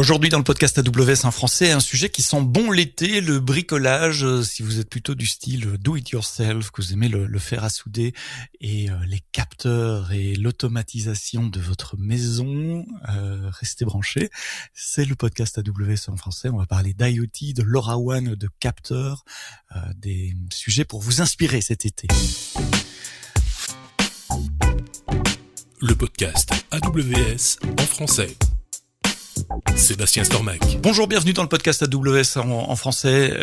Aujourd'hui dans le podcast AWS en français, un sujet qui sent bon l'été, le bricolage. Si vous êtes plutôt du style do it yourself, que vous aimez le fer à souder et les capteurs et l'automatisation de votre maison, restez branchés. C'est le podcast AWS en français. On va parler d'IoT, de LoRaWAN, de capteurs, des sujets pour vous inspirer cet été. Le podcast AWS en français. Sébastien Stormac. Bonjour, bienvenue dans le podcast AWS en français.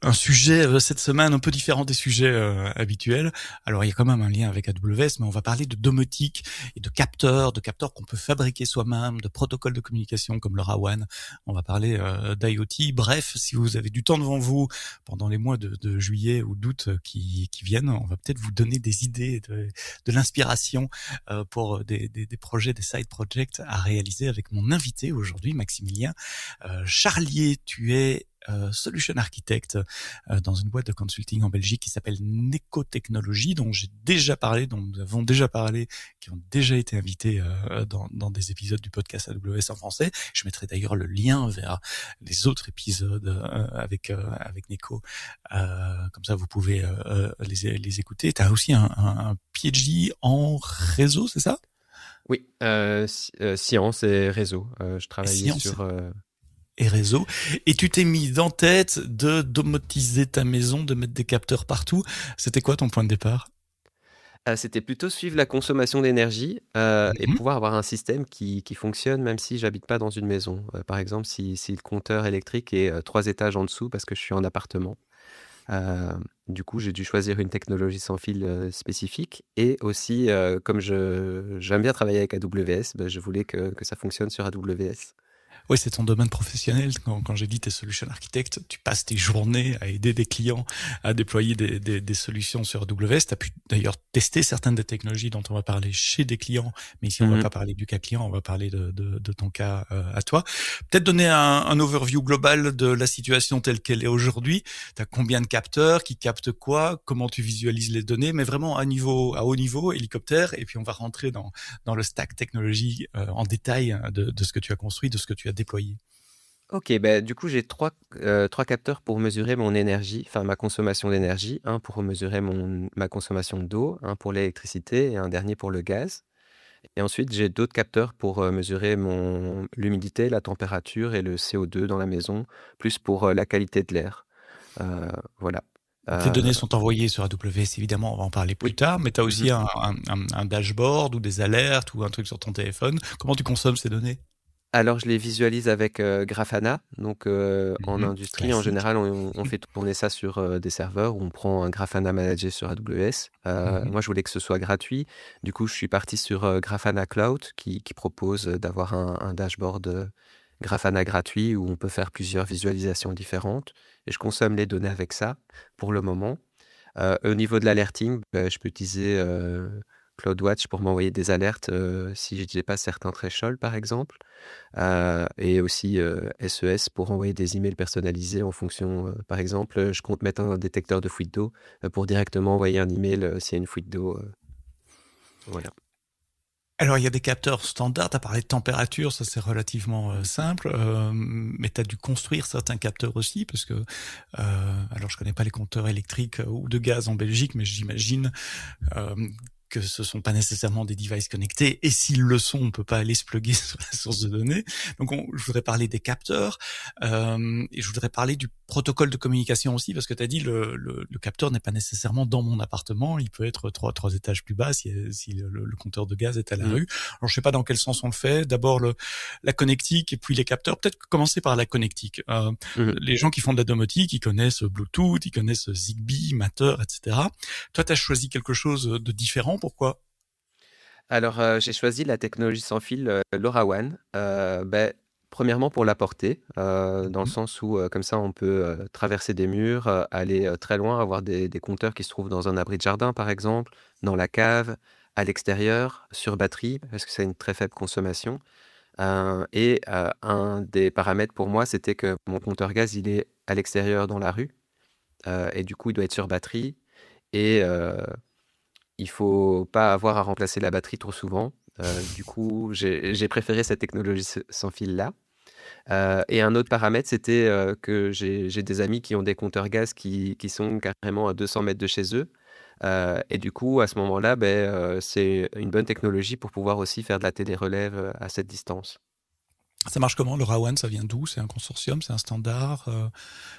Un sujet cette semaine un peu différent des sujets habituels. Alors il y a quand même un lien avec AWS, mais on va parler de domotique et de capteurs qu'on peut fabriquer soi-même, de protocoles de communication comme le LoRaWAN. On va parler d'IoT. Bref, si vous avez du temps devant vous pendant les mois de juillet ou d'août qui viennent, on va peut-être vous donner des idées, de l'inspiration pour des projets, des side projects à réaliser avec mon invité aujourd'hui, Maximilien Charlier. Tu es solution architect dans une boîte de consulting en Belgique qui s'appelle Neko Technologies, dont nous avons déjà parlé, qui ont déjà été invités dans des épisodes du podcast AWS en français. Je mettrai d'ailleurs le lien vers les autres épisodes avec Neko, comme ça vous pouvez les écouter. Tu as aussi un PhD en réseau, c'est ça? Oui, science et réseau. Je travaillais sur... et réseau. Et tu t'es mis dans tête de domotiser ta maison, de mettre des capteurs partout. C'était quoi ton point de départ? C'était plutôt suivre la consommation d'énergie et pouvoir avoir un système qui fonctionne même si j'habite pas dans une maison. Par exemple, si le compteur électrique est 3 étages en dessous parce que je suis en appartement. Du coup, j'ai dû choisir une technologie sans fil spécifique et aussi, comme j'aime bien travailler avec AWS, je voulais que ça fonctionne sur AWS. Oui, c'est ton domaine professionnel. Quand j'ai dit t'es solution architect, tu passes tes journées à aider des clients à déployer des solutions sur AWS. Tu as pu d'ailleurs tester certaines des technologies dont on va parler chez des clients, mais ici on va pas parler du cas client, on va parler de ton cas à toi. Peut-être donner un overview global de la situation telle qu'elle est aujourd'hui. Tu as combien de capteurs, qui captent quoi, comment tu visualises les données, mais vraiment à haut niveau, hélicoptère, et puis on va rentrer dans le stack technologie en détail de ce que tu as construit, de ce que tu as déployé. Ok, du coup j'ai trois capteurs pour mesurer mon énergie, enfin ma consommation d'énergie, un pour mesurer ma consommation d'eau, un pour l'électricité et un dernier pour le gaz. Et ensuite j'ai d'autres capteurs pour mesurer l'humidité, la température et le CO2 dans la maison, plus pour la qualité de l'air. Voilà. Donc les données sont envoyées sur AWS, évidemment, on va en parler plus Oui. tard, mais tu as aussi un dashboard ou des alertes ou un truc sur ton téléphone. Comment tu consommes ces données? Alors, je les visualise avec Grafana. Donc, en industrie, en Classique. général, on fait tourner ça sur des serveurs où on prend un Grafana managé sur AWS. Moi, je voulais que ce soit gratuit. Du coup, je suis parti sur Grafana Cloud qui propose d'avoir un dashboard Grafana gratuit où on peut faire plusieurs visualisations différentes. Et je consomme les données avec ça pour le moment. Au niveau de l'alerting, je peux utiliser CloudWatch pour m'envoyer des alertes si je dépasse certains thresholds, par exemple. Et aussi SES pour envoyer des emails personnalisés en fonction, par exemple, je compte mettre un détecteur de fuite d'eau pour directement envoyer un email s'il y a une fuite d'eau. Voilà. Alors, il y a des capteurs standards. Tu as parlé de température, ça c'est relativement simple. Mais tu as dû construire certains capteurs aussi, parce que, alors je connais pas les compteurs électriques ou de gaz en Belgique, mais j'imagine que ce sont pas nécessairement des devices connectés. Et s'ils le sont, on peut pas aller se plugger sur la source de données. Donc, je voudrais parler des capteurs et je voudrais parler du protocole de communication aussi, parce que tu as dit le capteur n'est pas nécessairement dans mon appartement. Il peut être trois étages plus bas si le compteur de gaz est à la rue. Alors, je sais pas dans quel sens on le fait. D'abord la connectique et puis les capteurs. Peut-être commencer par la connectique. Les gens qui font de la domotique, ils connaissent Bluetooth, ils connaissent Zigbee, Matter, etc. Toi, tu as choisi quelque chose de différent. Pourquoi? Alors, j'ai choisi la technologie sans fil LoRaWAN. Premièrement pour la portée, dans le sens où comme ça on peut traverser des murs, aller très loin, avoir des compteurs qui se trouvent dans un abri de jardin par exemple, dans la cave, à l'extérieur, sur batterie, parce que c'est une très faible consommation. Et un des paramètres pour moi, c'était que mon compteur gaz, il est à l'extérieur dans la rue, et du coup il doit être sur batterie. Et il faut pas avoir à remplacer la batterie trop souvent. Du coup, j'ai préféré cette technologie sans fil-là. Et un autre paramètre, c'était que j'ai des amis qui ont des compteurs gaz qui sont carrément à 200 mètres de chez eux. Et du coup, à ce moment-là, c'est une bonne technologie pour pouvoir aussi faire de la télérelève à cette distance. Ça marche comment, le LoRaWAN? Ça vient d'où? C'est un consortium? C'est un standard?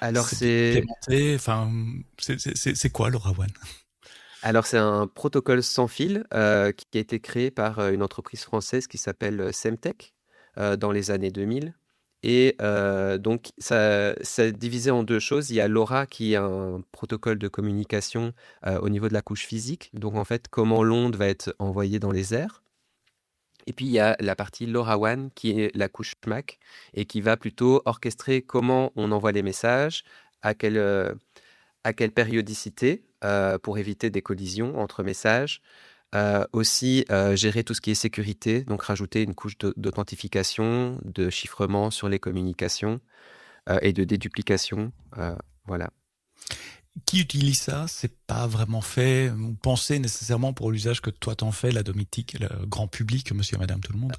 Alors, C'est implémenté? Enfin, c'est quoi, le LoRaWAN? c'est un protocole sans fil qui a été créé par une entreprise française qui s'appelle Semtech dans les années 2000. Et donc, ça c'est divisé en deux choses. Il y a LoRa qui est un protocole de communication au niveau de la couche physique. Donc, en fait, comment l'onde va être envoyée dans les airs. Et puis, il y a la partie LoRaWAN qui est la couche MAC et qui va plutôt orchestrer comment on envoie les messages, à quelle périodicité pour éviter des collisions entre messages. Aussi, gérer tout ce qui est sécurité, donc rajouter une couche d'authentification, de chiffrement sur les communications et de déduplication. Voilà. Qui utilise ça? C'est pas vraiment fait ou pensé nécessairement pour l'usage que toi t'en fais, la domotique, le grand public, monsieur et madame tout le monde?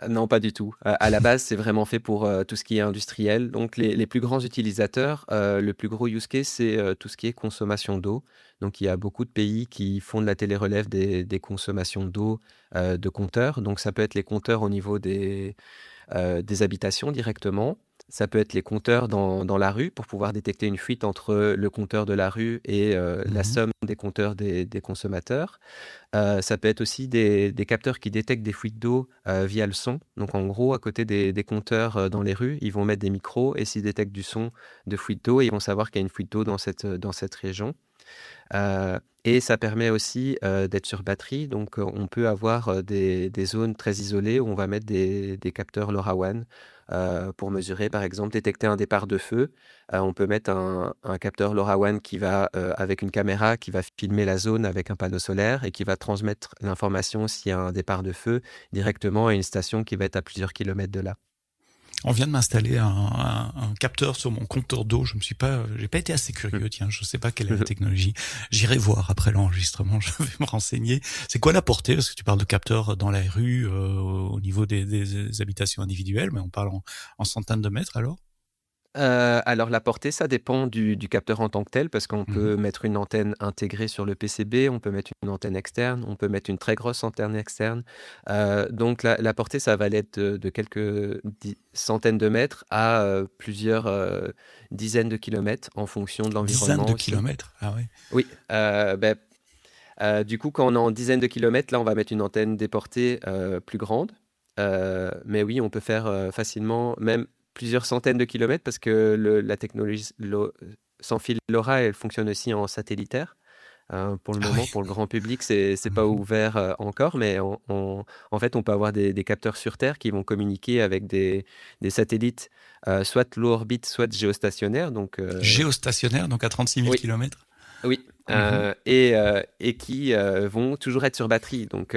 Non, pas du tout. À la base, c'est vraiment fait pour tout ce qui est industriel. Donc, les plus grands utilisateurs, le plus gros use case, c'est tout ce qui est consommation d'eau. Donc, il y a beaucoup de pays qui font de la télérelève des consommations d'eau de compteurs. Donc, ça peut être les compteurs au niveau des habitations directement. Ça peut être les compteurs dans la rue pour pouvoir détecter une fuite entre le compteur de la rue et la somme des compteurs des consommateurs. Ça peut être aussi des capteurs qui détectent des fuites d'eau via le son. Donc en gros, à côté des compteurs dans les rues, ils vont mettre des micros et s'ils détectent du son de fuite d'eau, ils vont savoir qu'il y a une fuite d'eau dans cette région. Et ça permet aussi d'être sur batterie. Donc on peut avoir des zones très isolées où on va mettre des capteurs LoRaWAN pour mesurer, par exemple, détecter un départ de feu. On peut mettre un capteur LoRaWAN qui va, avec une caméra, qui va filmer la zone avec un panneau solaire et qui va transmettre l'information s'il y a un départ de feu directement à une station qui va être à plusieurs kilomètres de là. On vient de m'installer un capteur sur mon compteur d'eau. J'ai pas été assez curieux. Tiens, je sais pas quelle est la technologie. J'irai voir après l'enregistrement. Je vais me renseigner. C'est quoi la portée? Parce que tu parles de capteurs dans la rue, au niveau des habitations individuelles, mais on parle en centaines de mètres alors? Alors la portée, ça dépend du capteur en tant que tel, parce qu'on peut mettre une antenne intégrée sur le PCB, on peut mettre une antenne externe, on peut mettre une très grosse antenne externe. Donc la portée, ça va aller de quelques centaines de mètres à plusieurs dizaines de kilomètres en fonction de l'environnement. Dizaines de kilomètres? Ah ouais. Oui. Du coup, quand on est en dizaines de kilomètres, là, on va mettre une antenne déportée plus grande. Mais oui, on peut faire facilement même plusieurs centaines de kilomètres parce que la technologie sans fil LoRa, elle fonctionne aussi en satellitaire. Pour le moment, pour le grand public, c'est pas ouvert encore, mais en fait, on peut avoir des capteurs sur Terre qui vont communiquer avec des satellites, soit low orbite, soit géostationnaires. Donc, géostationnaire, donc à 36 000 kilomètres. Oui, et qui vont toujours être sur batterie. Donc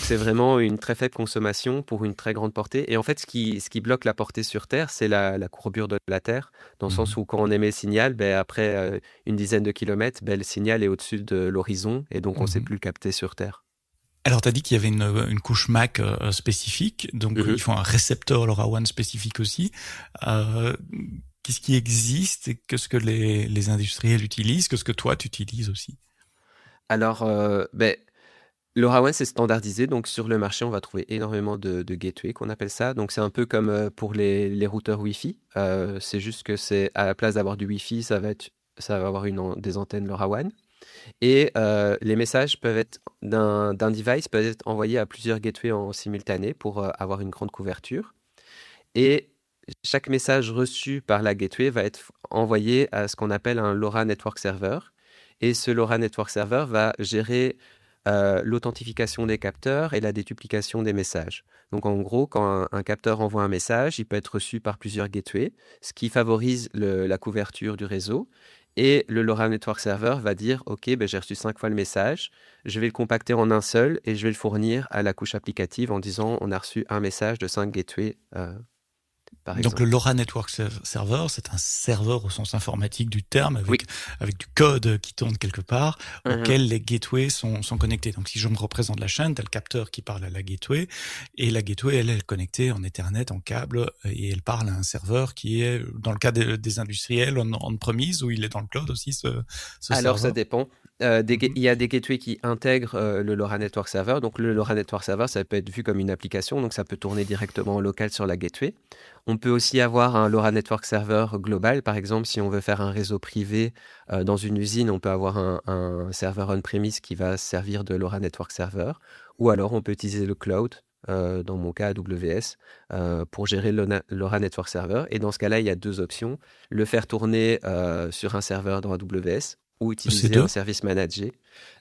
c'est vraiment une très faible consommation pour une très grande portée. Et en fait, ce qui bloque la portée sur Terre, c'est la courbure de la Terre, dans le sens où quand on émet le signal, après une dizaine de kilomètres, le signal est au-dessus de l'horizon et donc on ne sait plus le capter sur Terre. Alors, tu as dit qu'il y avait une couche MAC spécifique, donc il faut un récepteur LoRaWAN spécifique aussi. Qu'est-ce qui existe et qu'est-ce que les industriels utilisent? Qu'est-ce que toi, tu utilises aussi? Alors, LoRaWAN, c'est standardisé. Donc, sur le marché, on va trouver énormément de gateways, qu'on appelle ça. Donc, c'est un peu comme pour les routeurs Wi-Fi. C'est juste que c'est à la place d'avoir du Wi-Fi, ça va avoir des antennes LoRaWAN. Et les messages peuvent être d'un device peuvent être envoyés à plusieurs gateways en simultané pour avoir une grande couverture. Et chaque message reçu par la gateway va être envoyé à ce qu'on appelle un LoRa Network Server. Et ce LoRa Network Server va gérer l'authentification des capteurs et la déduplication des messages. Donc en gros, quand un capteur envoie un message, il peut être reçu par plusieurs gateways, ce qui favorise la couverture du réseau. Et le LoRa Network Server va dire « Ok, j'ai reçu 5 fois le message, je vais le compacter en un seul et je vais le fournir à la couche applicative en disant « On a reçu un message de 5 gateways par Donc exemple. le LoRa Network Server, c'est un serveur au sens informatique du terme, Oui. avec du code qui tourne quelque part, Mhm. auquel les gateways sont connectés. Donc si je me représente la chaîne, t'as le capteur qui parle à la gateway, et la gateway, elle est connectée en Ethernet, en câble, et elle parle à un serveur qui est, dans le cas des industriels, on-premise, ou il est dans le cloud aussi, ce Alors, ça serveur. dépend. Mhm. Il y a des gateways qui intègrent le LoRa Network Server. Donc, le LoRa Network Server, ça peut être vu comme une application. Donc, ça peut tourner directement en local sur la gateway. On peut aussi avoir un LoRa Network Server global. Par exemple, si on veut faire un réseau privé dans une usine, on peut avoir un serveur on-premise qui va servir de LoRa Network Server. Ou alors, on peut utiliser le cloud. Dans mon cas, AWS, pour gérer le LoRa Network Server. Et dans ce cas-là, il y a deux options. Le faire tourner sur un serveur dans AWS ou utiliser un EC2. service managé,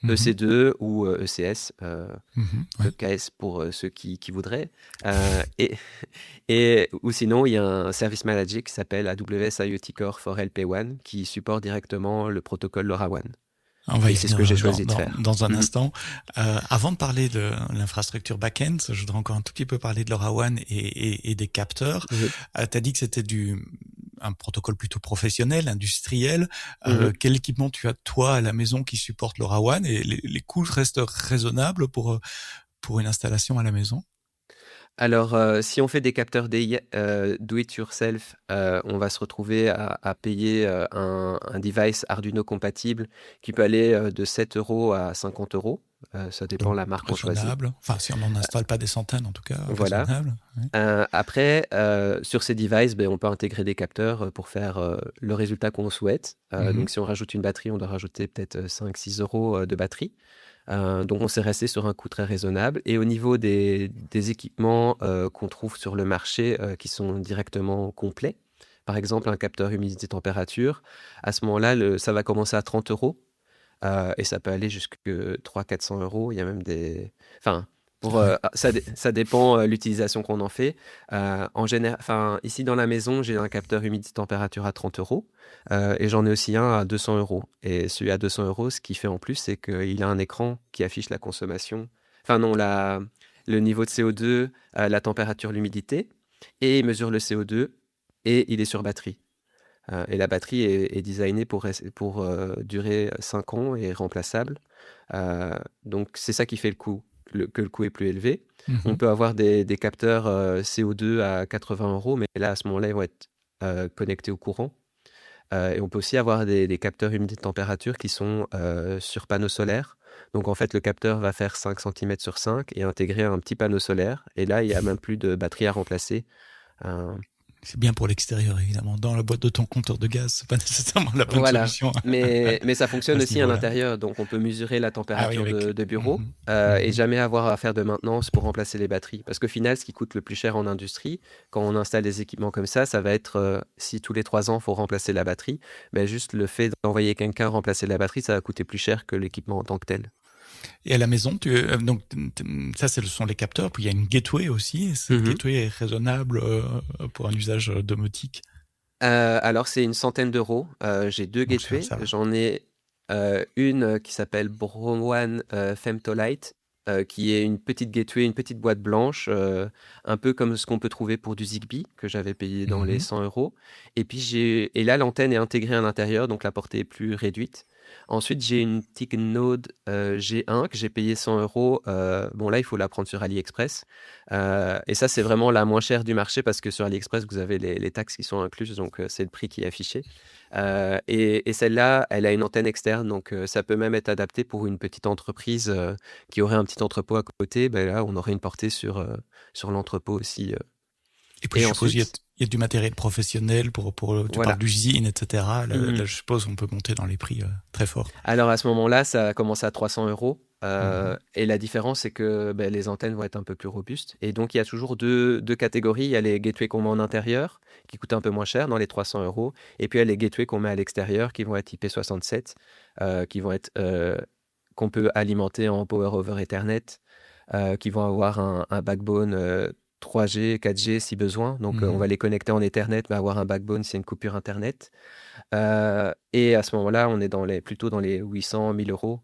Mhm. EC2 ou ECS, Ouais. EKS pour ceux qui voudraient. Euh, et, ou sinon, il y a un service managé qui s'appelle AWS IoT Core for LP1 qui supporte directement le protocole LoRaWAN. On va Et y c'est ce venir que j'ai choisi de faire. dans un Mhm. instant. Avant de parler de l'infrastructure back-end, je voudrais encore un tout petit peu parler de LoRaWAN et des capteurs. Oui. Tu as dit que c'était un protocole plutôt professionnel, industriel. Mhm. Quel équipement tu as, toi, à la maison qui supporte LoRaWAN, et les coûts restent raisonnables pour une installation à la maison? Alors, si on fait des capteurs do it yourself, on va se retrouver à payer un device Arduino compatible qui peut aller de 7 € à 50 €. Ça dépend Donc, de la marque qu'on choisit. raisonnable. Enfin, si on n'en installe pas des centaines, en tout cas, Voilà. raisonnable. Ouais. Après, sur ces devices, ben, on peut intégrer des capteurs pour faire le résultat qu'on souhaite. Mhm. Donc, si on rajoute une batterie, on doit rajouter peut-être 5-6 € de batterie. Donc, on s'est resté sur un coût très raisonnable. Et au niveau des équipements qu'on trouve sur le marché qui sont directement complets, par exemple un capteur humidité-température, à ce moment-là, ça va commencer à 30 € et ça peut aller jusqu'à 300-400 €. Il y a même des... Enfin, Ouais. ça dépend l'utilisation qu'on en fait. En général, enfin, ici dans la maison, j'ai un capteur humidité-température à 30 € et j'en ai aussi un à 200 €. Et celui à 200 €, ce qu'il fait en plus, c'est qu'il a un écran qui affiche la consommation, enfin non, le niveau de CO2, la température, l'humidité, et il mesure le CO2 et il est sur batterie. Et la batterie est designée pour durer 5 ans et est remplaçable. Donc c'est ça qui fait que le coût est plus élevé. On Mhm. peut avoir des capteurs CO2 à 80 €, mais là, à ce moment-là, ils vont être connectés au courant. Et on peut aussi avoir des capteurs humidité-température qui sont sur panneaux solaires. Donc en fait, le capteur va faire 5 cm sur 5 et intégrer un petit panneau solaire. Et là, il n'y a même plus de batterie à remplacer. Euh, C'est bien pour l'extérieur, évidemment. Dans la boîte de ton compteur de gaz, c'est pas nécessairement la bonne Voilà, solution mais ça à fonctionne ce aussi à niveau-là. l'intérieur, donc on peut mesurer la Ah oui, température avec. de bureau Mhm. et Mhm. jamais avoir à faire de maintenance pour remplacer les batteries. Parce qu'au final, ce qui coûte le plus cher en industrie, quand on installe des équipements comme ça va être si tous les 3 ans, il faut remplacer la batterie, ben juste le fait d'envoyer quelqu'un remplacer la batterie, ça va coûter plus cher que l'équipement en tant que tel. Et à la maison, donc ça, ce sont les capteurs. Puis il y a une gateway aussi. Et cette Mhm. gateway est raisonnable pour un usage domotique. Alors, c'est une centaine d'euros. J'ai deux Donc gateways. ça va. J'en ai une qui s'appelle Browan Femtolite, qui est une petite gateway, une petite boîte blanche, un peu comme ce qu'on peut trouver pour du Zigbee, que j'avais payé dans les Mhm. 100 €. Et puis et là, l'antenne est intégrée à l'intérieur, donc la portée est plus réduite. Ensuite, j'ai une Tignode G1 que j'ai payé 100 €. Bon, là, il faut la prendre sur AliExpress. Et ça, c'est vraiment la moins chère du marché parce que sur AliExpress, vous avez les taxes qui sont incluses, donc c'est le prix qui est affiché. Et celle-là, elle a une antenne externe, donc ça peut même être adapté pour une petite entreprise qui aurait un petit entrepôt à côté. Ben là, on aurait une portée sur l'entrepôt aussi. Et puis Et je suppose ensuite, il y a du matériel professionnel tu parles voilà. d'usine, etc. Mhm. Là, je suppose on peut monter dans les prix très fort. Alors à ce moment-là, ça commence à 300 €. Mhm. Et la différence, c'est que ben, les antennes vont être un peu plus robustes. Et donc, il y a toujours deux catégories. Il y a les gateways qu'on met en intérieur, qui coûtent un peu moins cher, dans les 300 €. Et puis, il y a les gateways qu'on met à l'extérieur, qui vont être IP67, qui vont être, qu'on peut alimenter en Power over Ethernet, qui vont avoir un backbone 3G, 4G si besoin. Donc, on Mhm. va les connecter en Ethernet, mais avoir un backbone s'il y a une coupure Internet. Et à ce moment-là, on est plutôt dans les 800, 1000 €.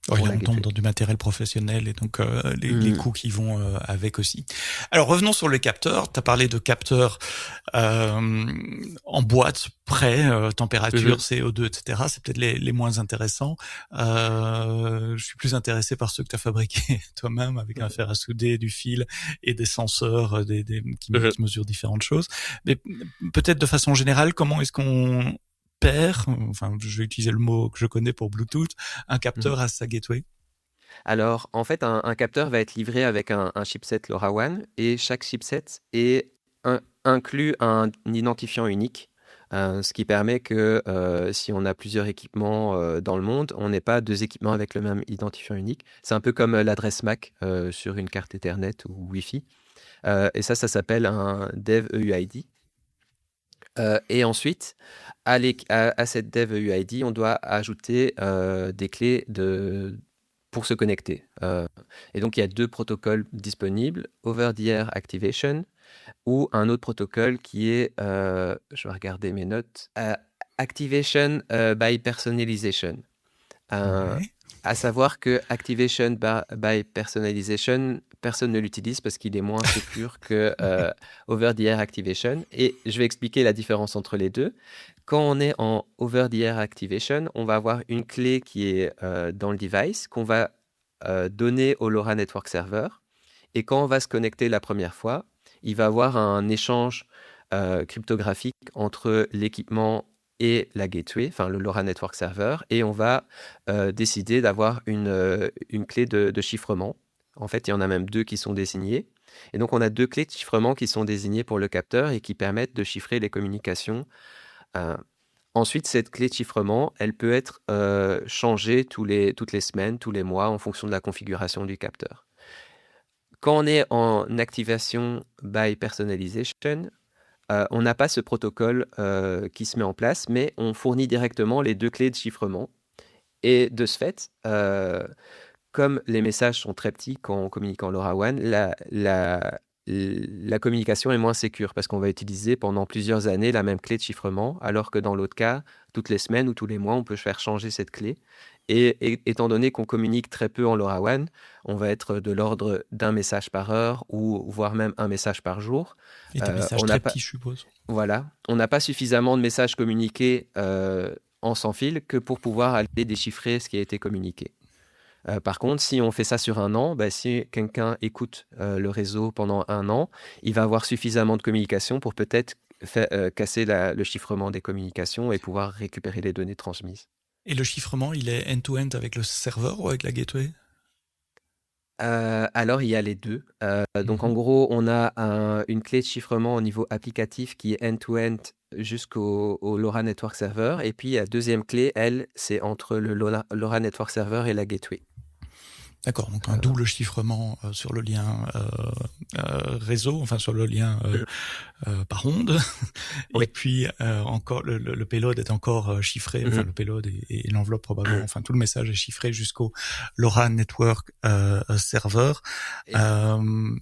Oui, pour là, la on tombe gateway. dans du matériel professionnel et donc les coûts qui vont avec aussi. Alors revenons sur les capteurs. Tu as parlé de capteurs en boîte, prêts, température, Mhm. CO2, etc. C'est peut-être les moins intéressants. Je suis plus intéressé par ceux que tu as fabriqués toi-même avec un fer à souder, du fil et des senseurs Mhm. qui mesurent différentes choses. Mais peut-être de façon générale, comment est-ce qu'on perd, enfin je vais utiliser le mot que je connais pour Bluetooth, un Mhm. capteur à sa gateway? Alors, en fait, un capteur va être livré avec un chipset LoRaWAN et chaque chipset inclut un identifiant unique, ce qui permet que si on a plusieurs équipements dans le monde, on n'ait pas deux équipements avec le même identifiant unique. C'est un peu comme l'adresse MAC sur une carte Ethernet ou Wi-Fi. Et ça s'appelle un Dev EUID. Et ensuite, à cette Dev EUID, on doit ajouter des clés pour se connecter. Et donc, il y a deux protocoles disponibles, Over-the-Air Activation ou un autre protocole qui est, je vais regarder mes notes, Activation by Personalization. Ouais. À savoir que Activation by Personalization, personne ne l'utilise parce qu'il est moins sécure que Over-the-Air Activation. Et je vais expliquer la différence entre les deux. Quand on est en Over-the-Air Activation, on va avoir une clé qui est dans le device qu'on va donner au LoRa Network Server. Et quand on va se connecter la première fois, il va avoir un échange cryptographique entre l'équipement et la gateway, enfin le LoRa Network Server, et on va décider d'avoir une clé de chiffrement. En fait, il y en a même deux qui sont désignées. Et donc, on a deux clés de chiffrement qui sont désignées pour le capteur et qui permettent de chiffrer les communications. Euh, Ensuite, cette clé de chiffrement, elle peut être changée toutes les semaines, tous les mois, en fonction de la configuration du capteur. Quand on est en activation by personalization, on n'a pas ce protocole qui se met en place, mais on fournit directement les deux clés de chiffrement. Et de ce fait, comme les messages sont très petits quand on communique en LoRaWAN, la communication est moins sécure parce qu'on va utiliser pendant plusieurs années la même clé de chiffrement, alors que dans l'autre cas, toutes les semaines ou tous les mois, on peut faire changer cette clé. Et étant donné qu'on communique très peu en LoRaWAN, on va être de l'ordre d'un message par heure ou voire même un message par jour. Et des messages On n'a très pas, petits, je suppose. voilà, on n'a pas suffisamment de messages communiqués en sans fil que pour pouvoir aller déchiffrer ce qui a été communiqué. Par contre, si on fait ça sur un an, bah, si quelqu'un écoute le réseau pendant un an, il va avoir suffisamment de communication pour peut-être casser le chiffrement des communications et pouvoir récupérer les données transmises. Et le chiffrement, il est end-to-end avec le serveur ou avec la gateway? Alors, il y a les deux. Donc, en Mhm. gros, on a une clé de chiffrement au niveau applicatif qui est end-to-end au LoRa Network Server. Et puis, la deuxième clé, elle, c'est entre le LoRa Network Server et la gateway. D'accord, donc un double chiffrement sur le lien réseau, enfin sur le lien par onde, et Oui. puis encore le payload est encore chiffré, enfin Mhm. le payload et l'enveloppe probablement, enfin tout le message est chiffré jusqu'au LoRa Network Server. Et- Euh,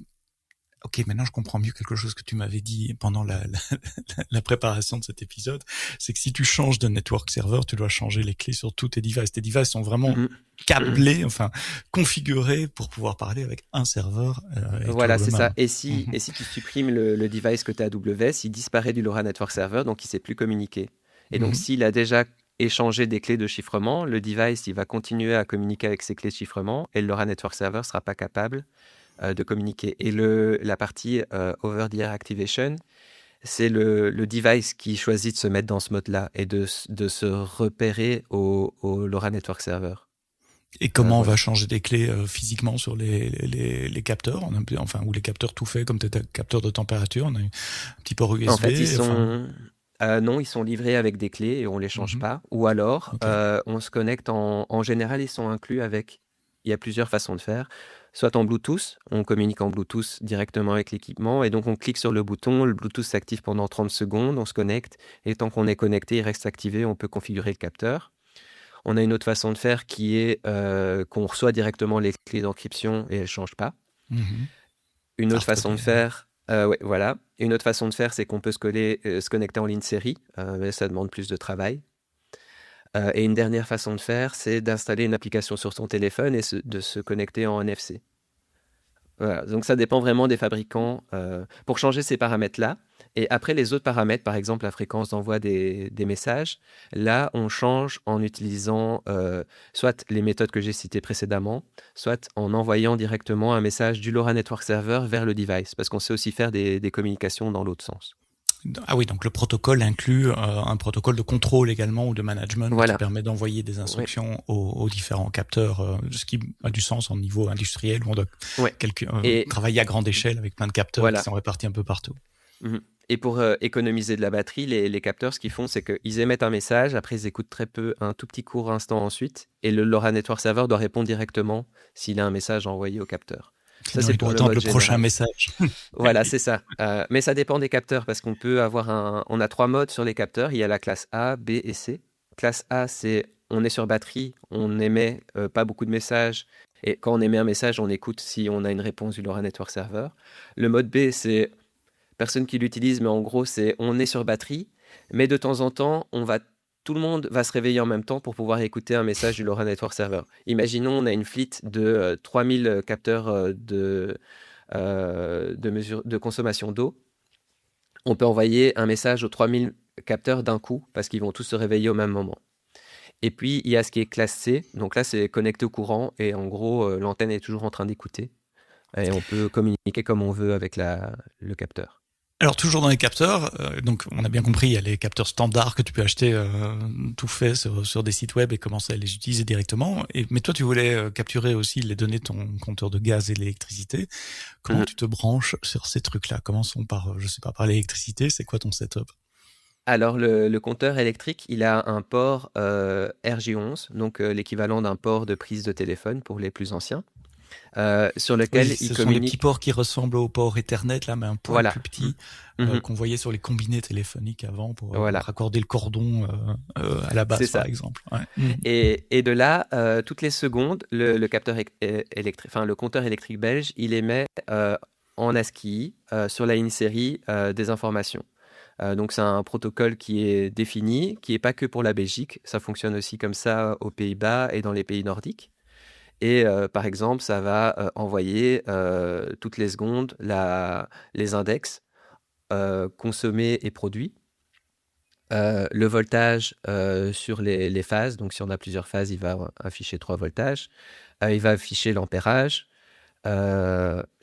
Ok, maintenant je comprends mieux quelque chose que tu m'avais dit pendant la préparation de cet épisode, c'est que si tu changes de network server, tu dois changer les clés sur tous tes devices. Tes devices sont vraiment Mhm. câblés, enfin configurés pour pouvoir parler avec un serveur et Voilà, toujours le c'est ça. même. Et si tu supprimes le device que tu as AWS, il disparaît du LoRa Network Server, donc il ne sait plus communiquer. Et donc, Mhm. s'il a déjà échangé des clés de chiffrement, le device, il va continuer à communiquer avec ses clés de chiffrement et le LoRa Network Server ne sera pas capable de communiquer. Et la partie over-the-air activation, c'est le device qui choisit de se mettre dans ce mode-là et de se repérer au LoRa Network Server. Et comment on va Voilà. changer des clés physiquement sur les capteurs, enfin ou les capteurs tout faits comme tes capteurs de température, on a un petit port En USB, fait, enfin. non, ils sont livrés avec des clés et on les change Mhm. pas. Ou alors, Ok. on se connecte en général, ils sont inclus avec. Il y a plusieurs façons de faire. Soit en Bluetooth, on communique en Bluetooth directement avec l'équipement et donc on clique sur le bouton, le Bluetooth s'active pendant 30 secondes, on se connecte et tant qu'on est connecté, il reste activé, on peut configurer le capteur. On a une autre façon de faire qui est qu'on reçoit directement les clés d'encryption et elles ne changent pas. Mhm. Une autre façon de Hardcodé, ouais. faire, ouais, voilà. Une autre façon de faire, c'est qu'on peut se connecter en ligne série, mais ça demande plus de travail. Et une dernière façon de faire, c'est d'installer une application sur son téléphone et de se connecter en NFC. Voilà, donc ça dépend vraiment des fabricants pour changer ces paramètres-là. Et après, les autres paramètres, par exemple la fréquence d'envoi des messages, là, on change en utilisant soit les méthodes que j'ai citées précédemment, soit en envoyant directement un message du LoRa Network Server vers le device, parce qu'on sait aussi faire des communications dans l'autre sens. Ah oui, donc le protocole inclut un protocole de contrôle également ou de management Voilà. qui permet d'envoyer des instructions aux différents capteurs, ce qui a du sens en niveau industriel où on doit travailler à grande échelle avec plein de capteurs qui sont répartis un peu partout. Et pour économiser de la batterie, les capteurs, ce qu'ils font, c'est qu'ils émettent un message, après ils écoutent très peu, un tout petit court instant ensuite, et le LoRa Network Server doit répondre directement s'il a un message envoyé au capteur. Ça, c'est pour le prochain message. Voilà, c'est ça. Mais ça dépend des capteurs parce qu'on peut avoir on a 3 modes sur les capteurs. Il y a la classe A, B et C. Classe A, c'est on est sur batterie, on n'émet pas beaucoup de messages. Et quand on émet un message, on écoute si on a une réponse du LoRa Network Server. Le mode B, c'est personne qui l'utilise, mais en gros, c'est on est sur batterie. Mais de temps en temps, tout le monde va se réveiller en même temps pour pouvoir écouter un message du LoRa Network Server. Imaginons, on a une fleet de 3000 capteurs de consommation d'eau. On peut envoyer un message aux 3000 capteurs d'un coup parce qu'ils vont tous se réveiller au même moment. Et puis, il y a ce qui est classe C. Donc là, c'est connecté au courant et en gros, l'antenne est toujours en train d'écouter. Et on peut communiquer comme on veut avec le capteur. Alors toujours dans les capteurs, donc on a bien compris, il y a les capteurs standards que tu peux acheter tout fait sur des sites web et commencer à les utiliser directement. Mais toi, tu voulais capturer aussi les données de ton compteur de gaz et l'électricité. Comment tu te branches sur ces trucs-là? Commençons par, je sais pas, par l'électricité. C'est quoi ton setup? Alors le compteur électrique, il a un port RJ11, donc l'équivalent d'un port de prise de téléphone pour les plus anciens. Sur lequel ce sont les petits ports qui ressemblent au port Ethernet là, mais un poil plus petit qu'on voyait sur les combinés téléphoniques avant pour raccorder le cordon à la base par exemple. Ouais. Et de là, toutes les secondes, le capteur électrique, enfin le compteur électrique belge, il émet en ASCII sur la ligne série des informations. Donc c'est un protocole qui est défini, qui n'est pas que pour la Belgique, ça fonctionne aussi comme ça aux Pays-Bas et dans les pays nordiques. Et par exemple, ça va envoyer toutes les secondes les index consommés et produits, le voltage sur les phases. Donc, si on a plusieurs phases, il va afficher 3 voltages. Il va afficher l'ampérage.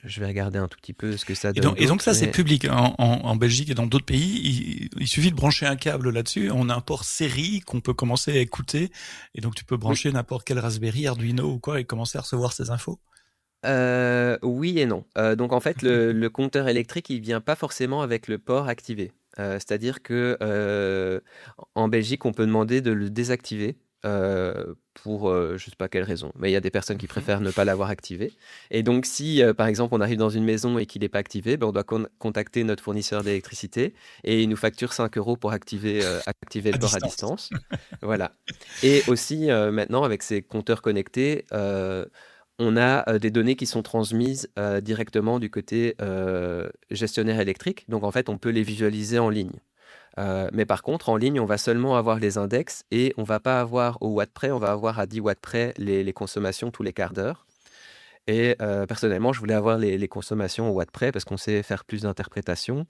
Je vais regarder un tout petit peu ce que ça donne. Et donc ça, c'est public. En Belgique et dans d'autres pays, il suffit de brancher un câble là-dessus. On a un port série qu'on peut commencer à écouter. Et donc, tu peux brancher n'importe quel Raspberry, Arduino ou quoi et commencer à recevoir ces infos. Oui et non. Donc, en fait, le compteur électrique, il vient pas forcément avec le port activé. C'est-à-dire que en Belgique, on peut demander de le désactiver. Pour je sais pas quelle raison, mais il y a des personnes qui préfèrent ne pas l'avoir activé. Et donc si par exemple on arrive dans une maison et qu'il n'est pas activé, on doit contacter notre fournisseur d'électricité et il nous facture 5 € pour activer le port à distance. Voilà. Et aussi maintenant avec ces compteurs connectés, on a des données qui sont transmises directement du côté gestionnaire électrique. Donc en fait on peut les visualiser en ligne. Mais par contre, en ligne, on va seulement avoir les index et on va pas avoir au watt près, on va avoir à 10 watts près les consommations tous les quarts d'heure. Et personnellement, je voulais avoir les consommations au watt près parce qu'on sait faire plus d'interprétations.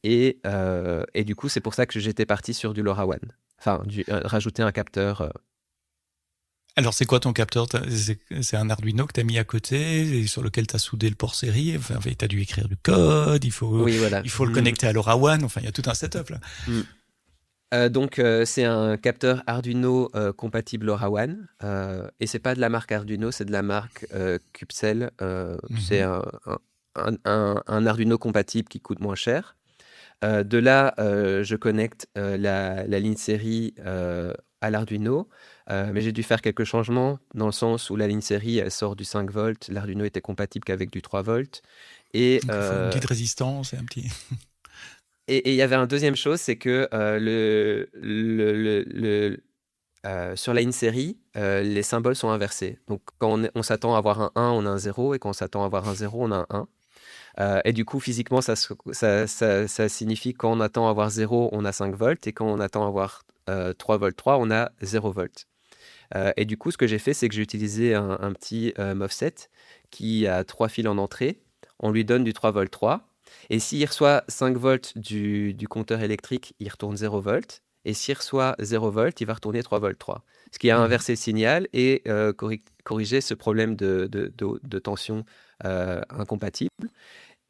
Et du coup, c'est pour ça que j'étais parti sur du LoRaWAN. Enfin, rajouter un capteur. Alors, c'est quoi ton capteur? C'est un Arduino que tu as mis à côté et sur lequel tu as soudé le port série. Enfin, tu as dû écrire du code, il faut le connecter à LoRaWAN. Enfin, il y a tout un setup là. Donc, c'est un capteur Arduino compatible LoRaWAN. Et c'est pas de la marque Arduino, c'est de la marque Cubecell. C'est un Arduino compatible qui coûte moins cher. De là, je connecte la ligne série à l'Arduino. Mais j'ai dû faire quelques changements dans le sens où la ligne série elle sort du 5 volts, l'Arduino était compatible qu'avec du 3 volts. Et donc, il faut une petite résistance et un petit... et il y avait une deuxième chose, c'est que sur la ligne série, les symboles sont inversés. Donc quand on s'attend à avoir un 1, on a un 0, et quand on s'attend à avoir un 0, on a un 1. Et du coup, physiquement, ça signifie quand on attend à avoir 0, on a 5 volts, et quand on attend à avoir 3 volts 3, on a 0 volts. Et du coup, ce que j'ai fait, c'est que j'ai utilisé un petit MOSFET qui a 3 fils en entrée. On lui donne du 3 volts 3. Et s'il reçoit 5 volts du compteur électrique, il retourne 0 volts. Et s'il reçoit 0 volts, il va retourner 3 volts 3. Ce qui a inversé le signal et corrigé ce problème de tension incompatible.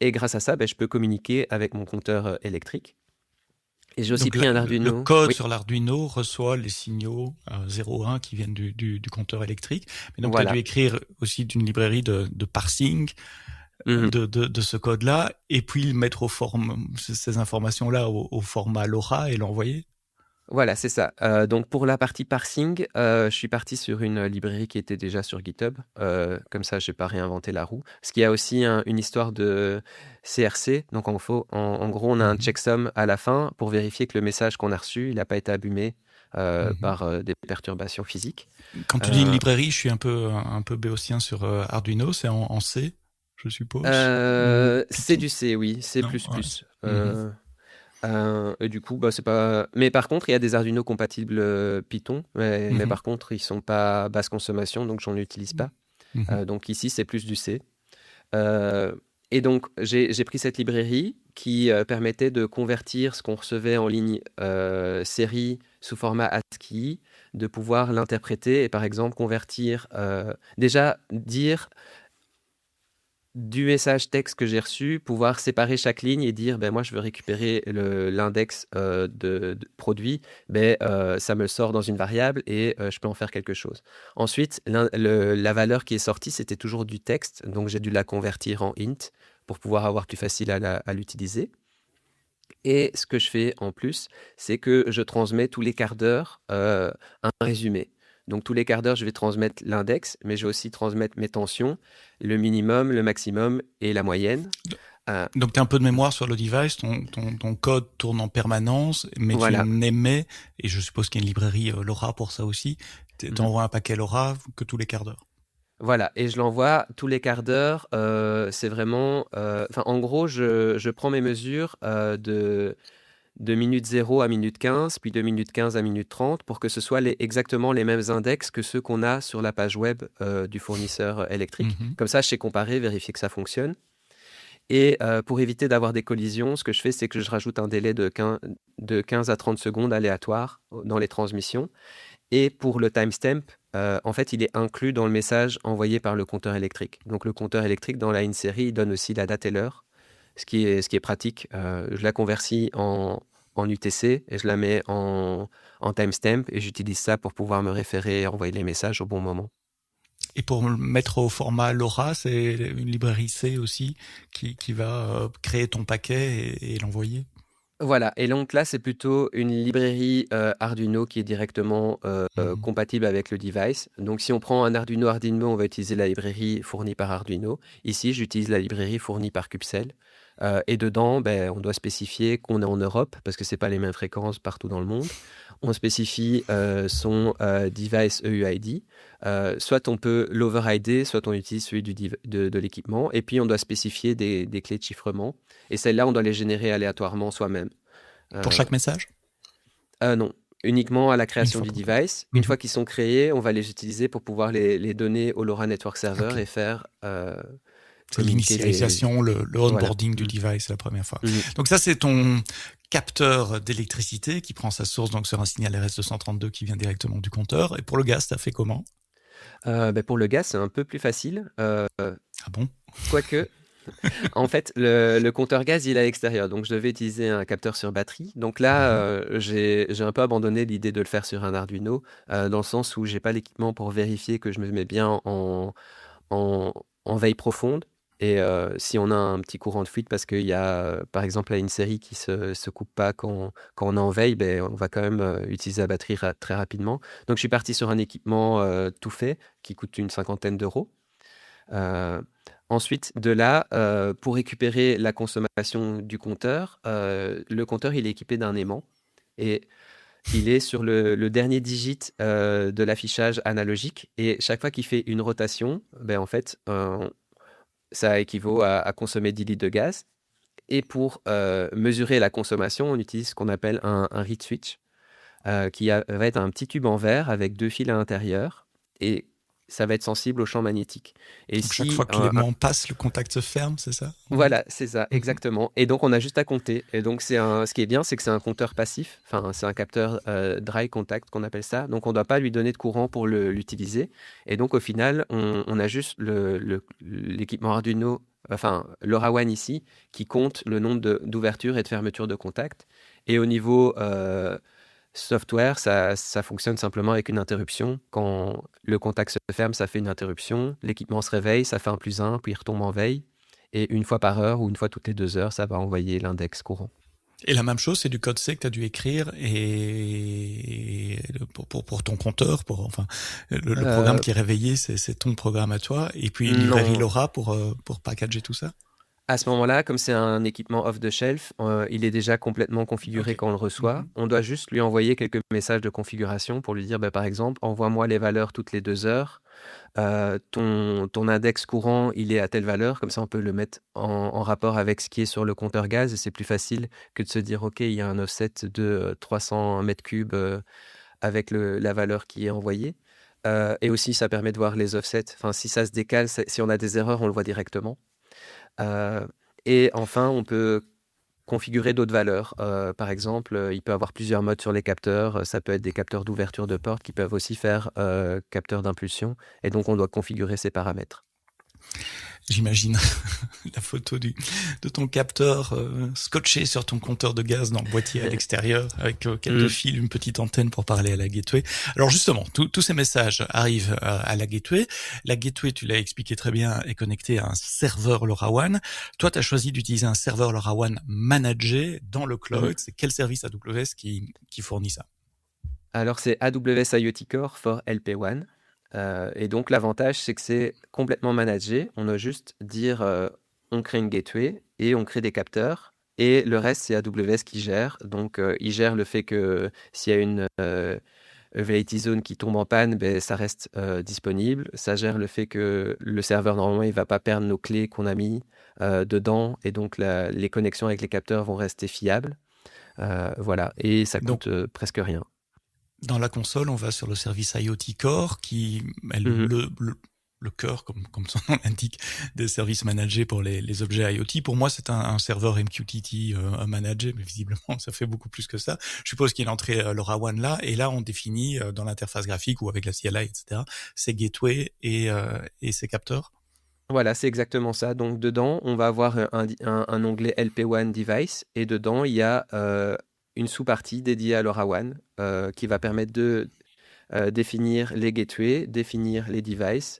Et grâce à ça, je peux communiquer avec mon compteur électrique. Et j'ai aussi Donc pris un Arduino. le code sur l'Arduino reçoit les signaux 0, 1 qui viennent du compteur électrique. Mais donc, tu as dû écrire aussi d'une librairie de parsing de ce code-là, et puis mettre ces informations-là au format LoRa et l'envoyer. Voilà, c'est ça. Donc pour la partie parsing, je suis parti sur une librairie qui était déjà sur GitHub. Comme ça, je n'ai pas réinventé la roue. Parce qu'il y a aussi une histoire de CRC. Donc en gros, on a un checksum à la fin pour vérifier que le message qu'on a reçu, il n'a pas été abîmé par des perturbations physiques. Quand tu dis une librairie, je suis un peu béotien sur Arduino. C'est en C, je suppose. C'est du C, oui. C++. Et du coup, c'est pas. Mais par contre, il y a des Arduino compatibles Python, mais par contre, ils sont pas basse consommation, donc j'en utilise pas. Donc ici, c'est plus du C. Et donc, j'ai pris cette librairie qui permettait de convertir ce qu'on recevait en ligne série sous format ASCII, de pouvoir l'interpréter et par exemple convertir, déjà dire du message texte que j'ai reçu, pouvoir séparer chaque ligne et dire moi je veux récupérer l'index de produit, ça me le sort dans une variable et je peux en faire quelque chose. Ensuite, la valeur qui est sortie, c'était toujours du texte, donc j'ai dû la convertir en int pour pouvoir avoir plus facile à l'utiliser. Et ce que je fais en plus, c'est que je transmets tous les quarts d'heure un résumé. Donc, tous les quarts d'heure, je vais transmettre l'index, mais je vais aussi transmettre mes tensions, le minimum, le maximum et la moyenne. Donc, tu as un peu de mémoire sur le device, ton code tourne en permanence, mais tu n'émets, et je suppose qu'il y a une librairie LoRa pour ça aussi, tu envoies un paquet LoRa que tous les quarts d'heure. Voilà, et je l'envoie tous les quarts d'heure. C'est vraiment... en gros, je prends mes mesures de minute 0 à minute 15, puis de minute 15 à minute 30, pour que ce soit exactement les mêmes index que ceux qu'on a sur la page web du fournisseur électrique. Comme ça, je sais comparer, vérifier que ça fonctionne. Et pour éviter d'avoir des collisions, ce que je fais, c'est que je rajoute un délai de 15 à 30 secondes aléatoire dans les transmissions. Et pour le timestamp, en fait, il est inclus dans le message envoyé par le compteur électrique. Donc, le compteur électrique, dans la in-série, il donne aussi la date et l'heure, ce qui est pratique. Je la convertis en UTC et je la mets en timestamp et j'utilise ça pour pouvoir me référer et envoyer les messages au bon moment. Et pour le mettre au format LoRa, c'est une librairie C aussi qui va créer ton paquet et l'envoyer. Voilà, et donc là, c'est plutôt une librairie Arduino qui est directement compatible avec le device. Donc, si on prend un Arduino, on va utiliser la librairie fournie par Arduino. Ici, j'utilise la librairie fournie par Qcell. Et dedans, on doit spécifier qu'on est en Europe, parce que ce n'est pas les mêmes fréquences partout dans le monde. On spécifie son device EUID. Soit on peut l'overrider, soit on utilise celui de l'équipement. Et puis, on doit spécifier des clés de chiffrement. Et celles-là, on doit les générer aléatoirement soi-même. Pour chaque message ? Non, uniquement à la création du device. Une fois qu'ils sont créés, on va les utiliser pour pouvoir les donner au LoRa Network Server et faire... c'est l'initialisation, le onboarding du device la première fois. Donc ça, c'est ton capteur d'électricité qui prend sa source donc sur un signal RS-232 qui vient directement du compteur. Et pour le gaz, tu as fait comment ? Pour le gaz, c'est un peu plus facile. Ah bon ? Quoique, en fait, le compteur gaz, il est à l'extérieur. Donc, je devais utiliser un capteur sur batterie. Donc là, j'ai un peu abandonné l'idée de le faire sur un Arduino, dans le sens où j'ai pas l'équipement pour vérifier que je me mets bien en veille profonde. Et si on a un petit courant de fuite, parce qu'il y a, par exemple, une série qui se coupe pas quand on est en veille, on va quand même utiliser la batterie très rapidement. Donc, je suis parti sur un équipement tout fait qui coûte une 50aine d'euros. Ensuite, de là, pour récupérer la consommation du compteur, le compteur, il est équipé d'un aimant. Et il est sur le dernier digit de l'affichage analogique. Et chaque fois qu'il fait une rotation, en fait... ça équivaut à consommer 10 litres de gaz. Et pour mesurer la consommation, on utilise ce qu'on appelle un read switch. va être un petit tube en verre avec 2 fils à l'intérieur et ça va être sensible au champ magnétique. Et Donc chaque si fois que l'aimant passe, le contact se ferme, c'est ça? voilà, c'est ça, Mhm. exactement. Et donc on a juste à compter. Et donc ce qui est bien, c'est que c'est un compteur passif. Enfin, c'est un capteur dry contact qu'on appelle ça. Donc on ne doit pas lui donner de courant pour l'utiliser. Et donc au final, on a juste l'équipement Arduino, enfin LoRaWAN ici, qui compte le nombre d'ouvertures et de fermetures de contact. Et au niveau software, ça fonctionne simplement avec une interruption. Quand le contact se ferme, ça fait une interruption. L'équipement se réveille, ça fait un +1, puis il retombe en veille. Et une fois par heure ou une fois toutes les 2 heures, ça va envoyer l'index courant. Et la même chose, c'est du code C que tu as dû écrire pour ton compteur, enfin le programme Euh, qui est réveillé, c'est ton programme à toi, et puis une librairie non. LoRa pour packager tout ça. À ce moment-là, comme c'est un équipement off-the-shelf, il est déjà complètement configuré Ok. quand on le reçoit. Mhm. On doit juste lui envoyer quelques messages de configuration pour lui dire, par exemple, envoie-moi les valeurs toutes les 2 heures. Ton index courant, il est à telle valeur. Comme ça, on peut le mettre en rapport avec ce qui est sur le compteur gaz. Et c'est plus facile que de se dire, OK, il y a un offset de 300 mètres cubes avec la valeur qui est envoyée. Et aussi, ça permet de voir les offsets. Enfin, si ça se décale, si on a des erreurs, on le voit directement. Euh, et enfin, on peut configurer d'autres valeurs. Par exemple, il peut y avoir plusieurs modes sur les capteurs. Ça peut être des capteurs d'ouverture de porte qui peuvent aussi faire capteurs d'impulsion. Et donc, on doit configurer ces paramètres. J'imagine la photo de ton capteur scotché sur ton compteur de gaz dans le boîtier à l'extérieur avec quelques fils, une petite antenne pour parler à la gateway. Alors justement, tous ces messages arrivent à la gateway. La gateway, tu l'as expliqué très bien, est connectée à un serveur LoRaWAN. Toi, tu as choisi d'utiliser un serveur LoRaWAN managé dans le cloud. C'est quel service AWS qui fournit ça? Alors, c'est AWS IoT Core for LP1. Et donc, l'avantage, c'est que c'est complètement managé. On a juste dire, on crée une gateway et on crée des capteurs. Et le reste, c'est AWS qui gère. Donc, il gère le fait que s'il y a une Availability Zone qui tombe en panne, ça reste disponible. Ça gère le fait que le serveur, normalement, il ne va pas perdre nos clés qu'on a mis dedans. Et donc, les connexions avec les capteurs vont rester fiables. Voilà. Et ça Donc, coûte presque rien. dans la console, on va sur le service IoT Core qui est le cœur, comme son nom l'indique, des services managés pour les objets IoT. Pour moi, c'est un serveur MQTT managé, mais visiblement, ça fait beaucoup plus que ça. Je suppose qu'il y a l'entrée LoRaWAN là, et là, on définit dans l'interface graphique ou avec la CLI, etc., ces gateways et ces capteurs. Voilà, c'est exactement ça. Donc, dedans, on va avoir un onglet LP1 Device, et dedans, il y a une sous-partie dédiée à LoRaWAN qui va permettre de définir les gateways, définir les devices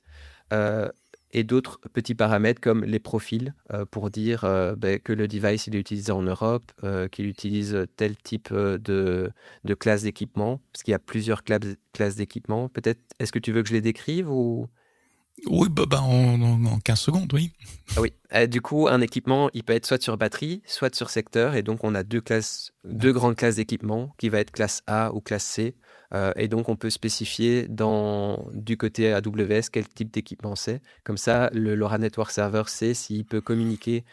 et d'autres petits paramètres comme les profils pour dire que le device il est utilisé en Europe, qu'il utilise tel type de classe d'équipement, parce qu'il y a plusieurs classes d'équipement. Peut-être, est-ce que tu veux que je les décrive ou... Oui, en 15 secondes, oui. Ah oui. Du coup, un équipement, il peut être soit sur batterie, soit sur secteur. Et donc, on a deux grandes classes d'équipement qui va être classe A ou classe C. Et donc, on peut spécifier du côté AWS quel type d'équipement c'est. Comme ça, le LoRa Network Server sait s'il peut communiquer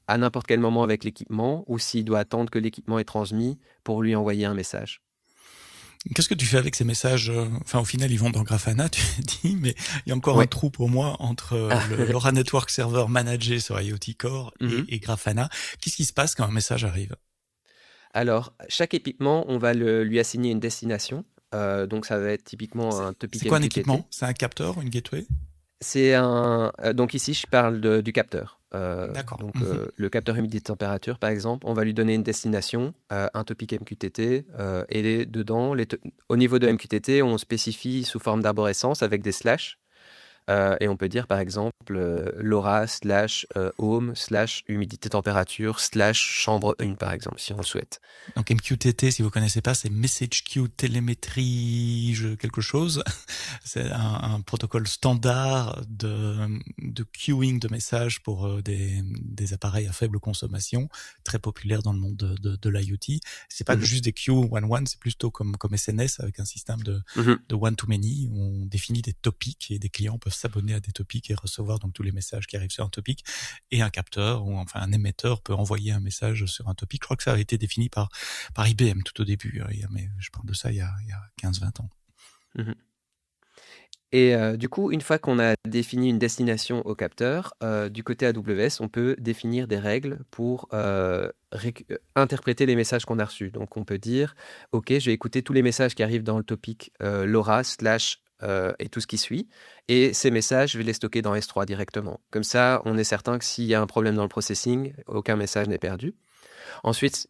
à n'importe quel moment avec l'équipement ou s'il doit attendre que l'équipement est transmis pour lui envoyer un message. Qu'est-ce que tu fais avec ces messages? Enfin, au final, ils vont dans Grafana, tu dis, mais il y a encore un Ouais. trou pour moi entre le LoRa Network Server managé sur IoT Core et Grafana. Qu'est-ce qui se passe quand un message arrive? Alors, chaque équipement, on va lui assigner une destination. Donc, ça va être typiquement un topic C'est quoi un MQTT. équipement? C'est un capteur, une gateway? Donc ici, je parle du capteur. D'accord. Donc le capteur humidité-température, par exemple, on va lui donner une destination, un topic MQTT, et dedans, au niveau de MQTT, on spécifie sous forme d'arborescence avec des slash. Et on peut dire par exemple LoRa / home / humidité température / chambre 1 par exemple si on le souhaite. Donc MQTT, si vous connaissez pas, c'est Message Queue Télémétrie quelque chose. C'est un protocole standard de queuing de messages pour des appareils à faible consommation, très populaire dans le monde de l'IoT. C'est pas juste des queues one-one, c'est plutôt comme SNS avec un système de one-to-many où on définit des topics et des clients peuvent peuvent s'abonner à des topics et recevoir donc tous les messages qui arrivent sur un topic. Et un capteur, ou enfin un émetteur, peut envoyer un message sur un topic. Je crois que ça a été défini par IBM tout au début. Mais je parle de ça il y a 15-20 ans. Mhm. Et du coup, une fois qu'on a défini une destination au capteur, du côté AWS, on peut définir des règles pour interpréter les messages qu'on a reçus. Donc, on peut dire, OK, je vais écouter tous les messages qui arrivent dans le topic LoRa / et tout ce qui suit. Et ces messages, je vais les stocker dans S3 directement. Comme ça, on est certain que s'il y a un problème dans le processing, aucun message n'est perdu. Ensuite,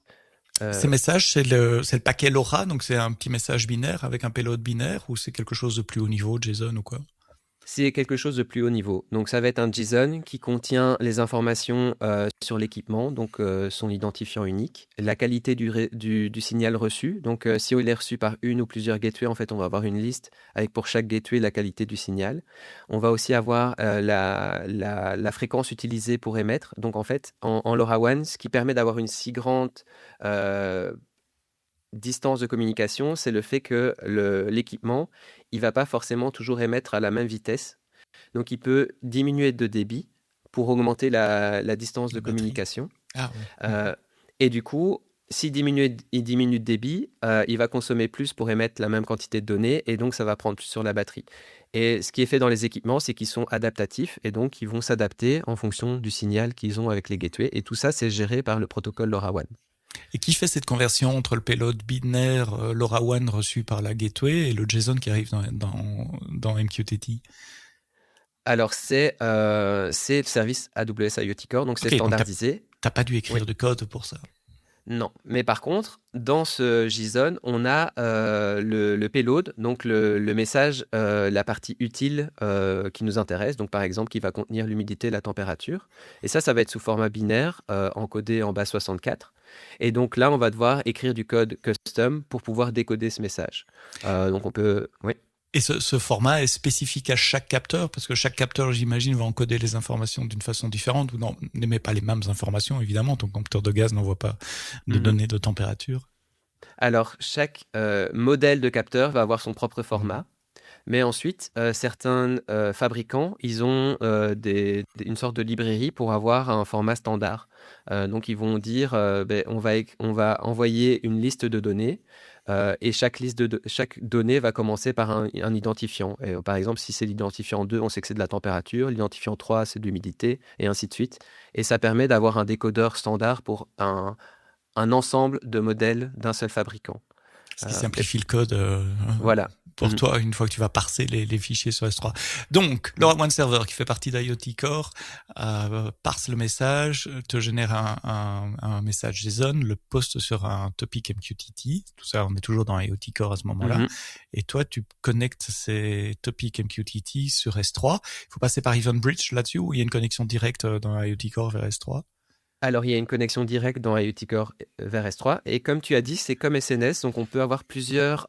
ces messages, c'est le paquet LoRa, donc c'est un petit message binaire avec un payload binaire, ou c'est quelque chose de plus haut niveau, JSON ou quoi? c'est quelque chose de plus haut niveau. Donc, ça va être un JSON qui contient les informations sur l'équipement, donc son identifiant unique, la qualité du signal reçu. Donc, si il est reçu par une ou plusieurs gateways, en fait, on va avoir une liste avec pour chaque gateway la qualité du signal. On va aussi avoir la fréquence utilisée pour émettre. Donc, en fait, en LoRaWAN, ce qui permet d'avoir une si grande distance de communication, c'est le fait que l'équipement, il va pas forcément toujours émettre à la même vitesse. Donc, il peut diminuer de débit pour augmenter la distance de communication. Ah, ouais. Et du coup, s'il diminue de débit, il va consommer plus pour émettre la même quantité de données, et donc ça va prendre plus sur la batterie. Et ce qui est fait dans les équipements, c'est qu'ils sont adaptatifs, et donc ils vont s'adapter en fonction du signal qu'ils ont avec les gateways. Et tout ça, c'est géré par le protocole LoRaWAN. Et qui fait cette conversion entre le payload binaire LoRaWAN reçu par la gateway et le JSON qui arrive dans MQTT? Alors, c'est le service AWS IoT Core, donc c'est standardisé. T'as pas dû écrire de code pour ça? Non, mais par contre, dans ce JSON, on a le payload, donc le message, la partie utile qui nous intéresse, donc par exemple qui va contenir l'humidité, la température. Et ça va être sous format binaire, encodé en base 64. Et donc là, on va devoir écrire du code custom pour pouvoir décoder ce message. Donc on peut... Oui. Et ce format est spécifique à chaque capteur, parce que chaque capteur, j'imagine, va encoder les informations d'une façon différente, ou n'émet pas les mêmes informations, évidemment. Ton compteur de gaz n'envoie pas de données de température. Alors, chaque modèle de capteur va avoir son propre format. Mais ensuite, certains fabricants, ils ont une sorte de librairie pour avoir un format standard. Donc, ils vont dire, on va envoyer une liste de données, et chaque donnée va commencer par un identifiant. Et, par exemple, si c'est l'identifiant 2, on sait que c'est de la température, l'identifiant 3, c'est de l'humidité, et ainsi de suite. Et ça permet d'avoir un décodeur standard pour un ensemble de modèles d'un seul fabricant. Ce qui simplifie le code voilà. Pour toi, une fois que tu vas parser les fichiers sur S3. Donc, LoRaWAN Server, qui fait partie d'IoT Core, parse le message, te génère un message JSON, le poste sur un topic MQTT. Tout ça, on est toujours dans IoT Core à ce moment-là. Et toi, tu connectes ces topics MQTT sur S3. Il faut passer par EventBridge là-dessus, ou il y a une connexion directe dans IoT Core vers S3? Alors, il y a une connexion directe dans IoT Core vers S3. Et comme tu as dit, c'est comme SNS. Donc, on peut avoir plusieurs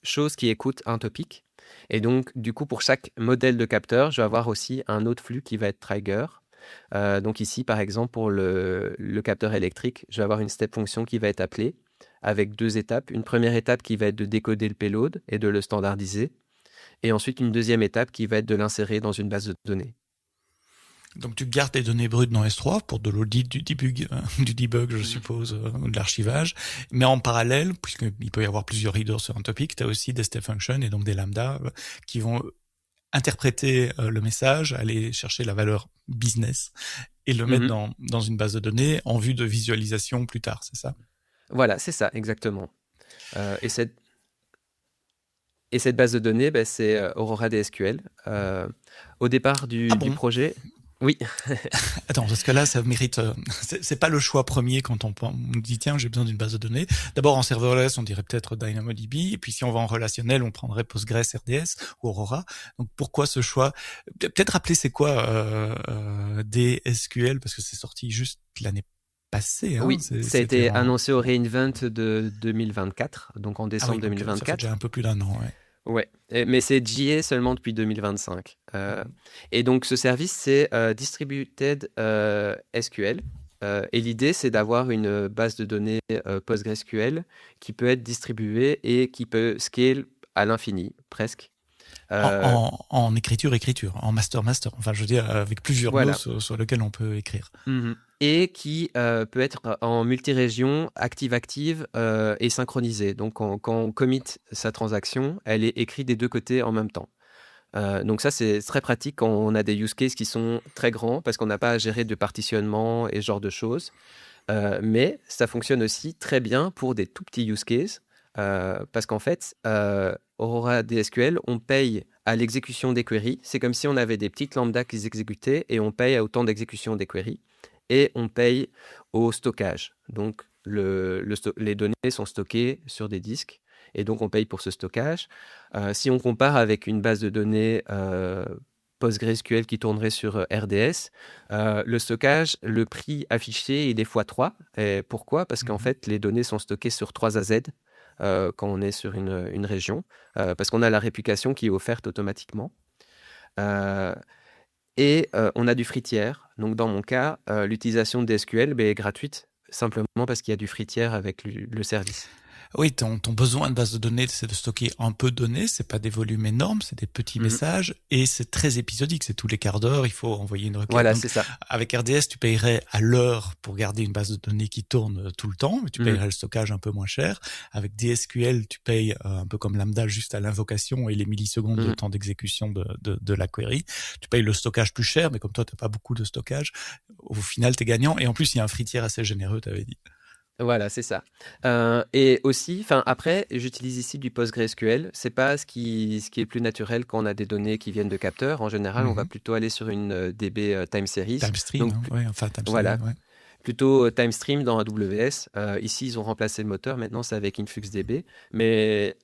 choses qui écoutent un topic. Et donc, du coup, pour chaque modèle de capteur, je vais avoir aussi un autre flux qui va être trigger. Donc ici, par exemple, pour le capteur électrique, je vais avoir une step function qui va être appelée avec 2 étapes. Une première étape qui va être de décoder le payload et de le standardiser. Et ensuite, une deuxième étape qui va être de l'insérer dans une base de données. Donc tu gardes les données brutes dans S3 pour de l'audit, du debug, je suppose, de l'archivage. Mais en parallèle, puisqu'il peut y avoir plusieurs readers sur un topic, tu as aussi des step functions et donc des lambdas qui vont interpréter le message, aller chercher la valeur business et le mettre dans une base de données en vue de visualisation plus tard, c'est ça? Voilà, c'est ça, exactement. Et cette base de données, c'est Aurora DSQL. Au départ du projet... Oui. Attends, parce que là, ça mérite. C'est pas le choix premier quand on dit tiens, j'ai besoin d'une base de données. D'abord en serverless, on dirait peut-être DynamoDB, et puis si on va en relationnel, on prendrait Postgres RDS ou Aurora. Donc pourquoi ce choix? Peut-être rappeler c'est quoi DSQL, parce que c'est sorti juste l'année passée. Oui, ça a été annoncé au reInvent de 2024, donc en décembre 2024. Ça fait déjà un peu plus d'un an, ouais. Ouais, mais c'est GA seulement depuis 2025. Et donc, ce service, c'est Distributed SQL. Et l'idée, c'est d'avoir une base de données PostgreSQL qui peut être distribuée et qui peut scale à l'infini, presque. Euh, En écriture, en master. Enfin, je veux dire, avec plusieurs mots voilà. sur lesquels on peut écrire. Mhm. Et qui peut être en multi-région, active-active et synchronisée. Donc, quand on commit sa transaction, elle est écrite des deux côtés en même temps. Donc ça, c'est très pratique quand on a des use cases qui sont très grands parce qu'on n'a pas à gérer de partitionnement et ce genre de choses. Mais ça fonctionne aussi très bien pour des tout petits use cases parce qu'en fait, Aurora DSQL, on paye à l'exécution des queries. C'est comme si on avait des petites lambdas qui s'exécutaient et on paye à autant d'exécution des queries. Et on paye au stockage. Donc, les données sont stockées sur des disques et donc on paye pour ce stockage. Si on compare avec une base de données PostgreSQL qui tournerait sur RDS, le stockage, le prix affiché, il est x3. Et pourquoi ? Parce qu'en fait, les données sont stockées sur 3 AZ quand on est sur une région, parce qu'on a la réplication qui est offerte automatiquement. Et on a du free tier. Donc, dans mon cas, l'utilisation de DSQL est gratuite, simplement parce qu'il y a du free tier avec le service. Oui, ton besoin de base de données, c'est de stocker un peu de données. C'est pas des volumes énormes, c'est des petits messages et c'est très épisodique. C'est tous les quarts d'heure, il faut envoyer une requête. Voilà, donc, c'est ça. avec RDS, tu payerais à l'heure pour garder une base de données qui tourne tout le temps, mais tu payerais le stockage un peu moins cher. Avec DSQL, tu payes un peu comme Lambda juste à l'invocation et les millisecondes de temps d'exécution de la query. Tu payes le stockage plus cher, mais comme toi, t'as pas beaucoup de stockage, au final, t'es gagnant. Et en plus, il y a un free tier assez généreux, t'avais dit. Voilà, c'est ça. Et aussi, après, j'utilise ici du PostgreSQL. C'est pas ce qui est plus naturel quand on a des données qui viennent de capteurs. En général, on va plutôt aller sur une DB time series. Time stream, Donc, time voilà. stream, ouais. Plutôt time stream dans AWS. Ici, ils ont remplacé le moteur. Maintenant, c'est avec InfluxDB. Mais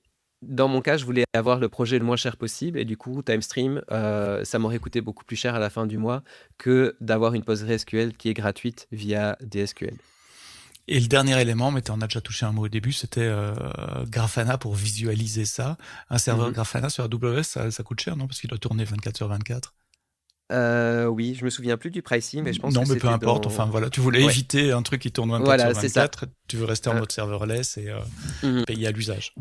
dans mon cas, je voulais avoir le projet le moins cher possible. Et du coup, TimeStream, ça m'aurait coûté beaucoup plus cher à la fin du mois que d'avoir une PostgreSQL qui est gratuite via DSQL. Et le dernier élément, mais on a déjà touché un mot au début, c'était Grafana pour visualiser ça. Un serveur Grafana sur AWS, ça coûte cher, non ? Parce qu'il doit tourner 24/24. Oui, je me souviens plus du pricing, mais je pense non, que mais peu importe. Enfin voilà, tu voulais éviter un truc qui tourne 24/24. Tu veux rester en mode serverless et payer à l'usage.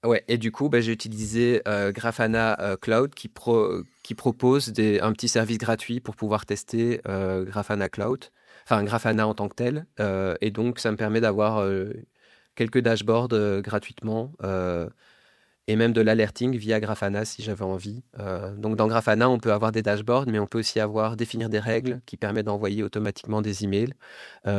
Ouais, et du coup, j'ai utilisé Grafana Cloud qui propose un petit service gratuit pour pouvoir tester Grafana Cloud, enfin Grafana en tant que tel. Et donc, ça me permet d'avoir quelques dashboards gratuitement et même de l'alerting via Grafana si j'avais envie. Donc, dans Grafana, on peut avoir des dashboards, mais on peut aussi définir des règles qui permettent d'envoyer automatiquement des emails.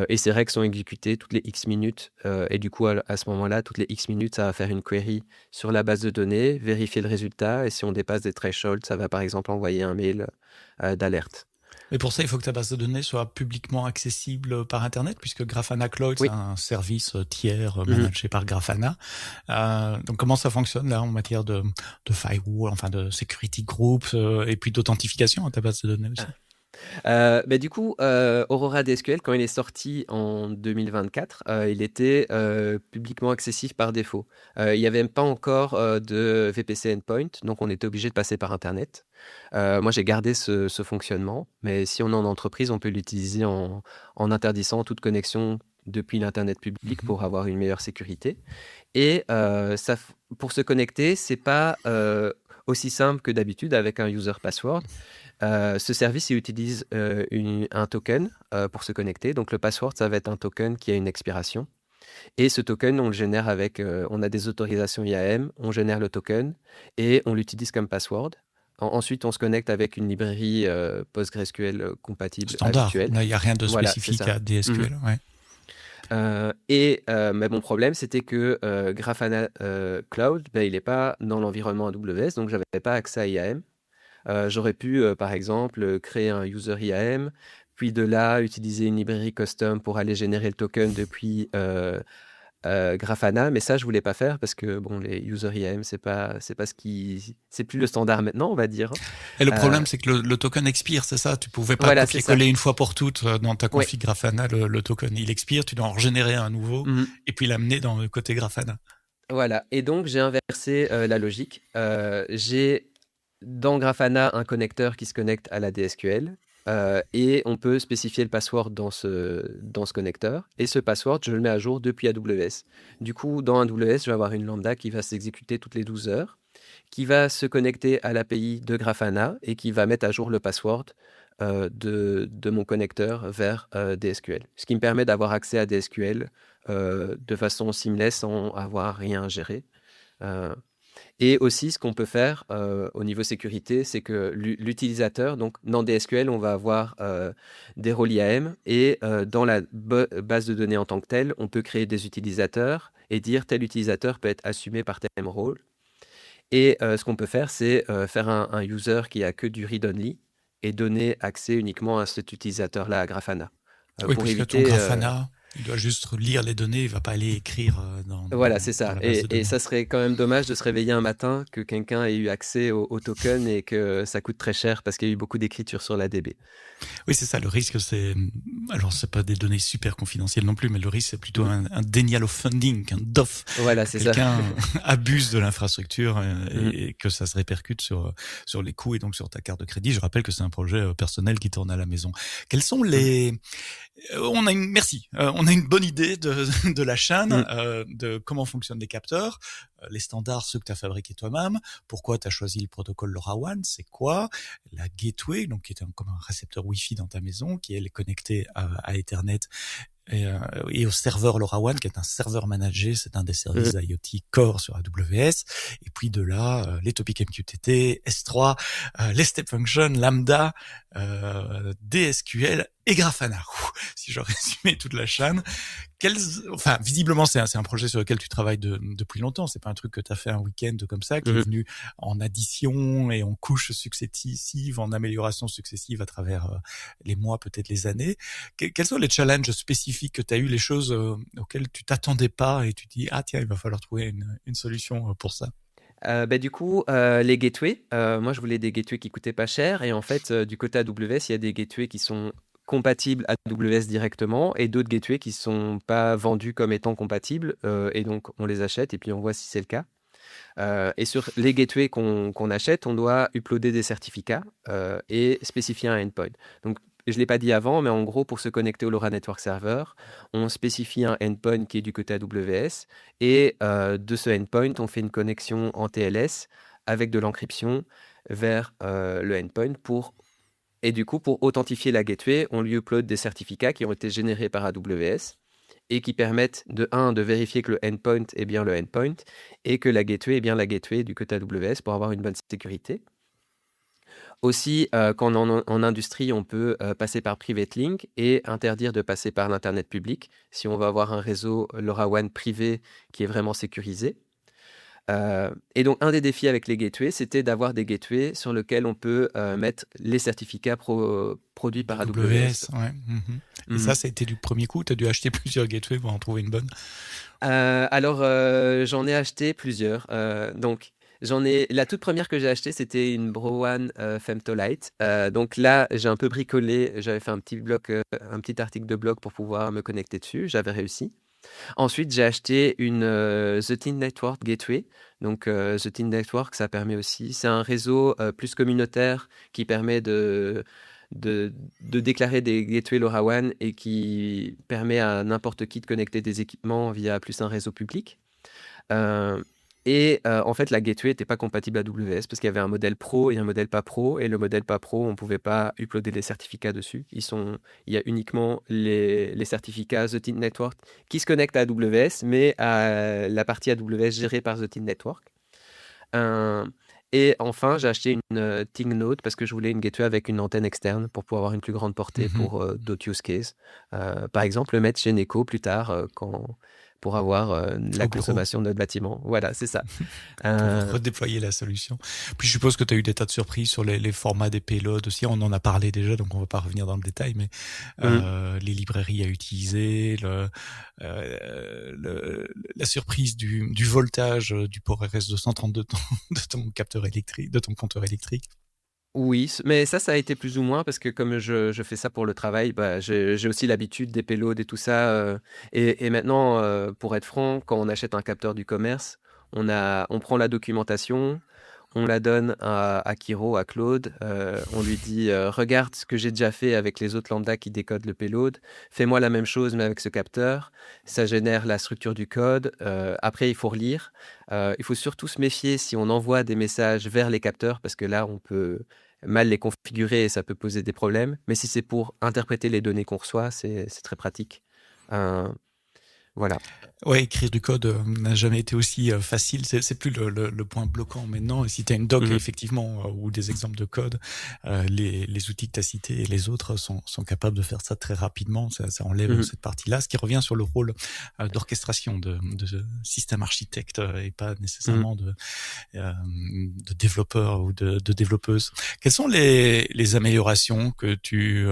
Et ces règles sont exécutées toutes les X minutes. Et du coup, à ce moment-là, toutes les X minutes, ça va faire une query sur la base de données, vérifier le résultat. Et si on dépasse des thresholds, ça va par exemple envoyer un mail d'alerte. Mais pour ça, il faut que ta base de données soit publiquement accessible par Internet, puisque Grafana Cloud, c'est un service tiers managé par Grafana. Donc, comment ça fonctionne là en matière de firewall, enfin de security groups et puis d'authentification à ta base de données aussi? Du coup, Aurora DSQL, quand il est sorti en 2024, il était publiquement accessible par défaut. Il n'y avait pas encore de VPC endpoint, donc on était obligé de passer par Internet. Moi, j'ai gardé ce fonctionnement, mais si on est en entreprise, on peut l'utiliser en interdisant toute connexion depuis l'Internet public pour avoir une meilleure sécurité. Et pour se connecter, c'est pas aussi simple que d'habitude avec un user password. Ce service, il utilise un token pour se connecter. Donc, le password, ça va être un token qui a une expiration. Et ce token, on le génère on a des autorisations IAM, on génère le token et on l'utilise comme password. Ensuite, on se connecte avec une librairie PostgreSQL compatible standard. habituelle. Là, il n'y a rien de spécifique à DSQL. Mais mon problème, c'était que Grafana Cloud, il n'est pas dans l'environnement AWS, donc je n'avais pas accès à IAM. J'aurais pu, par exemple, créer un user IAM, puis de là, utiliser une librairie custom pour aller générer le token depuis Grafana, mais ça, je voulais pas faire parce que les user IAM, c'est plus le standard maintenant, on va dire. Et le problème, c'est que le token expire, c'est ça? Tu pouvais pas copier-coller une fois pour toutes dans ta config Grafana le token. Il expire, tu dois en régénérer un nouveau et puis l'amener dans le côté Grafana. Voilà. Et donc, j'ai inversé la logique. J'ai dans Grafana un connecteur qui se connecte à la DSQL. Et on peut spécifier le password dans ce connecteur. Et ce password, je le mets à jour depuis AWS. Du coup, dans AWS, je vais avoir une lambda qui va s'exécuter toutes les 12 heures, qui va se connecter à l'API de Grafana et qui va mettre à jour le password de mon connecteur vers DSQL. Ce qui me permet d'avoir accès à DSQL de façon seamless sans avoir rien à gérer. Et aussi, ce qu'on peut faire au niveau sécurité, c'est que l'utilisateur, donc dans DSQL, on va avoir des rôles IAM et dans la base de données en tant que telle, on peut créer des utilisateurs et dire tel utilisateur peut être assumé par tel rôle. Et ce qu'on peut faire, c'est faire un user qui a que du read-only et donner accès uniquement à cet utilisateur-là à Grafana. Oui, Pour parce que ton éviter... Grafana, il doit juste lire les données, il va pas aller écrire Voilà, c'est dans ça. la base de Et données. ça serait quand même dommage de se réveiller un matin que quelqu'un ait eu accès au token et que ça coûte très cher parce qu'il y a eu beaucoup d'écriture sur la DB. Oui, c'est ça. Le risque, c'est, alors c'est pas des données super confidentielles non plus, mais le risque, c'est plutôt un denial of funding, un DOF. Voilà, Que c'est ça. quelqu'un abuse de l'infrastructure Mm. et que ça se répercute sur les coûts et donc sur ta carte de crédit. Je rappelle que c'est un projet personnel qui tourne à la maison. Quels sont les, merci. On a une bonne idée de la chaîne, de comment fonctionnent les capteurs, les standards, ceux que tu as fabriqués toi-même. Pourquoi tu as choisi le protocole LoRaWAN, c'est quoi? La gateway, donc qui est comme un récepteur Wi-Fi dans ta maison, qui est connecté à Ethernet et au serveur LoRaWAN, qui est un serveur managé, c'est un des services IoT Core sur AWS. Et puis de là, les topics MQTT, S3, les step functions, Lambda, DSQL et Grafana. Si je résumais toute la chaîne. Enfin, visiblement, c'est un projet sur lequel tu travailles depuis longtemps. C'est pas un truc que tu as fait un week-end comme ça, qui est venu en addition et en couches successives, en améliorations successives à travers les mois, peut-être les années. Quels sont les challenges spécifiques que tu as eu, les choses auxquelles tu t'attendais pas et tu dis, ah tiens, il va falloir trouver une solution pour ça? Du coup, les gateways, moi je voulais des gateways qui coûtaient pas cher et en fait, du côté AWS, il y a des gateways qui sont compatibles AWS directement et d'autres gateways qui sont pas vendus comme étant compatibles et donc on les achète et puis on voit si c'est le cas. Et sur les gateways qu'on achète, on doit uploader des certificats et spécifier un endpoint. Donc, je ne l'ai pas dit avant, mais en gros, pour se connecter au LoRa Network Server, on spécifie un endpoint qui est du côté AWS et de ce endpoint, on fait une connexion en TLS avec de l'encryption vers le endpoint et du coup, pour authentifier la gateway, on lui upload des certificats qui ont été générés par AWS et qui permettent de vérifier que le endpoint est bien le endpoint et que la gateway est bien la gateway du côté AWS pour avoir une bonne sécurité. Aussi, quand en industrie, on peut passer par Private Link et interdire de passer par l'Internet public si on va avoir un réseau LoRaWAN privé qui est vraiment sécurisé. Et donc, un des défis avec les gateways, c'était d'avoir des gateways sur lesquels on peut mettre les certificats produits par AWS. Ouais. Et ça a été du premier coup? Tu as dû acheter plusieurs gateways pour en trouver une bonne? Alors, j'en ai acheté plusieurs. Donc, la toute première que j'ai achetée, c'était une Browan Femtolite. Donc là, j'ai un peu bricolé. J'avais fait un petit article de blog pour pouvoir me connecter dessus. J'avais réussi. Ensuite, j'ai acheté une The Tin Network Gateway. Donc, The Tin Network, ça permet aussi. C'est un réseau plus communautaire qui permet de déclarer des gateways LoRaWAN et qui permet à n'importe qui de connecter des équipements via plus un réseau public. En fait, la gateway n'était pas compatible AWS parce qu'il y avait un modèle pro et un modèle pas pro. Et le modèle pas pro, on ne pouvait pas uploader les certificats dessus. Il y a uniquement les certificats The Tin Network qui se connectent à AWS, mais à la partie AWS gérée par The Tin Network. Et enfin, j'ai acheté une ThingNode parce que je voulais une gateway avec une antenne externe pour pouvoir avoir une plus grande portée pour d'autres use cases. Par exemple, le mettre chez Neko plus tard pour avoir la consommation de notre bâtiment. Voilà, c'est ça. Pour redéployer la solution. Puis je suppose que tu as eu des tas de surprises sur les formats des payloads aussi. On en a parlé déjà, donc on va pas revenir dans le détail, mais les librairies à utiliser, la surprise du voltage du port RS232 de ton capteur électrique, de ton compteur électrique. Oui, mais ça a été plus ou moins parce que comme je fais ça pour le travail, j'ai aussi l'habitude des payloads et tout ça. Et maintenant, pour être franc, quand on achète un capteur du commerce, on prend la documentation, on la donne à Kiro, à Claude. On lui dit regarde ce que j'ai déjà fait avec les autres lambda qui décodent le payload. Fais-moi la même chose, mais avec ce capteur. Ça génère la structure du code. Après, il faut relire. Il faut surtout se méfier si on envoie des messages vers les capteurs, parce que là, on peut mal les configurer et ça peut poser des problèmes. Mais si c'est pour interpréter les données qu'on reçoit, c'est très pratique. Voilà. Ouais, écrire du code n'a jamais été aussi facile. C'est plus le point bloquant maintenant. Et si tu as une doc, effectivement, ou des exemples de code, les outils que tu as cités et les autres sont capables de faire ça très rapidement. Ça enlève cette partie-là, ce qui revient sur le rôle d'orchestration de système architecte et pas nécessairement de développeur ou de développeuse. Quelles sont les améliorations que tu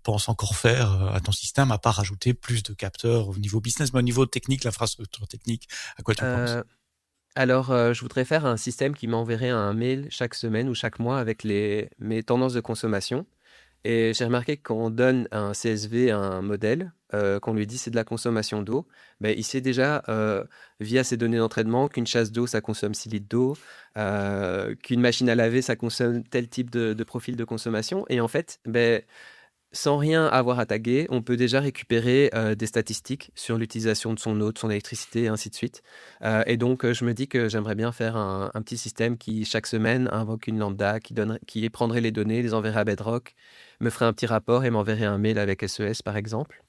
pense encore faire à ton système, à part rajouter plus de capteurs au niveau business, mais au niveau technique, l'infrastructure technique, à quoi tu penses? Alors, je voudrais faire un système qui m'enverrait un mail chaque semaine ou chaque mois avec mes tendances de consommation. Et j'ai remarqué que quand on donne un CSV à un modèle, qu'on lui dit c'est de la consommation d'eau, ben, il sait déjà, via ses données d'entraînement, qu'une chasse d'eau, ça consomme 6 litres d'eau, qu'une machine à laver, ça consomme tel type de profil de consommation. Et en fait, ben, sans rien avoir à taguer, on peut déjà récupérer des statistiques sur l'utilisation de son eau, de son électricité, et ainsi de suite. Et donc, je me dis que j'aimerais bien faire un petit système qui, chaque semaine, invoque une lambda, qui prendrait les données, les enverrait à Bedrock, me ferait un petit rapport et m'enverrait un mail avec SES, par exemple.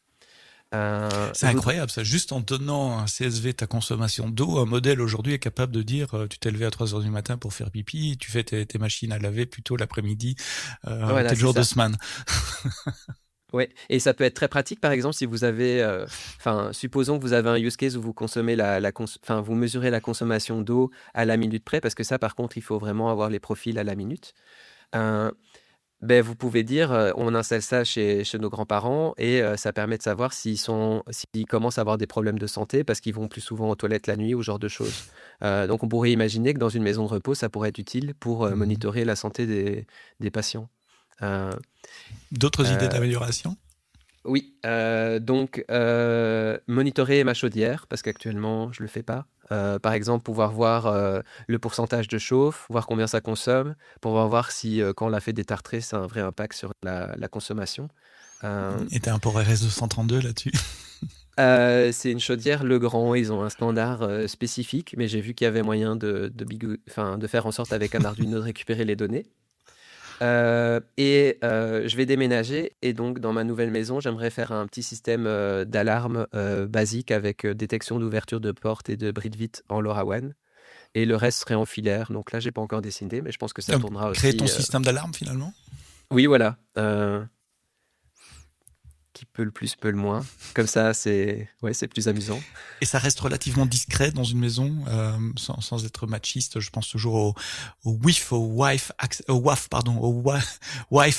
C'est incroyable ça, juste en donnant un CSV ta consommation d'eau, un modèle aujourd'hui est capable de dire tu t'es levé à 3h du matin pour faire pipi, tu fais tes machines à laver plutôt l'après-midi, voilà, tel jour de semaine. Ouais, et ça peut être très pratique, par exemple, si vous avez, supposons que vous avez un use case où vous consommez vous mesurez la consommation d'eau à la minute près, parce que ça, par contre, il faut vraiment avoir les profils à la minute. Ben, vous pouvez dire, on installe ça chez nos grands-parents et ça permet de savoir s'ils commencent à avoir des problèmes de santé parce qu'ils vont plus souvent aux toilettes la nuit ou ce genre de choses. Donc on pourrait imaginer que dans une maison de repos, ça pourrait être utile pour monitorer la santé des patients. D'autres idées d'amélioration? Oui, donc monitorer ma chaudière, parce qu'actuellement, je ne le fais pas. Par exemple, pouvoir voir le pourcentage de chauffe, voir combien ça consomme, pouvoir voir si, quand on la fait détartrer, ça a un vrai impact sur la consommation. Et tu as un port RS-232 là-dessus? C'est une chaudière Legrand, ils ont un standard spécifique, mais j'ai vu qu'il y avait moyen de faire en sorte avec un Arduino de récupérer les données. Je vais déménager et donc dans ma nouvelle maison, j'aimerais faire un petit système d'alarme basique avec détection d'ouverture de porte et de bris de vitre en LoRaWAN. Et le reste serait en filaire. Donc là, j'ai pas encore dessiné, mais je pense que ça tournera aussi. Créer ton système d'alarme finalement? Oui, voilà. Qui peut le plus, peut le moins. Comme ça, c'est plus amusant. Et ça reste relativement discret dans une maison, sans être machiste. Je pense toujours au wife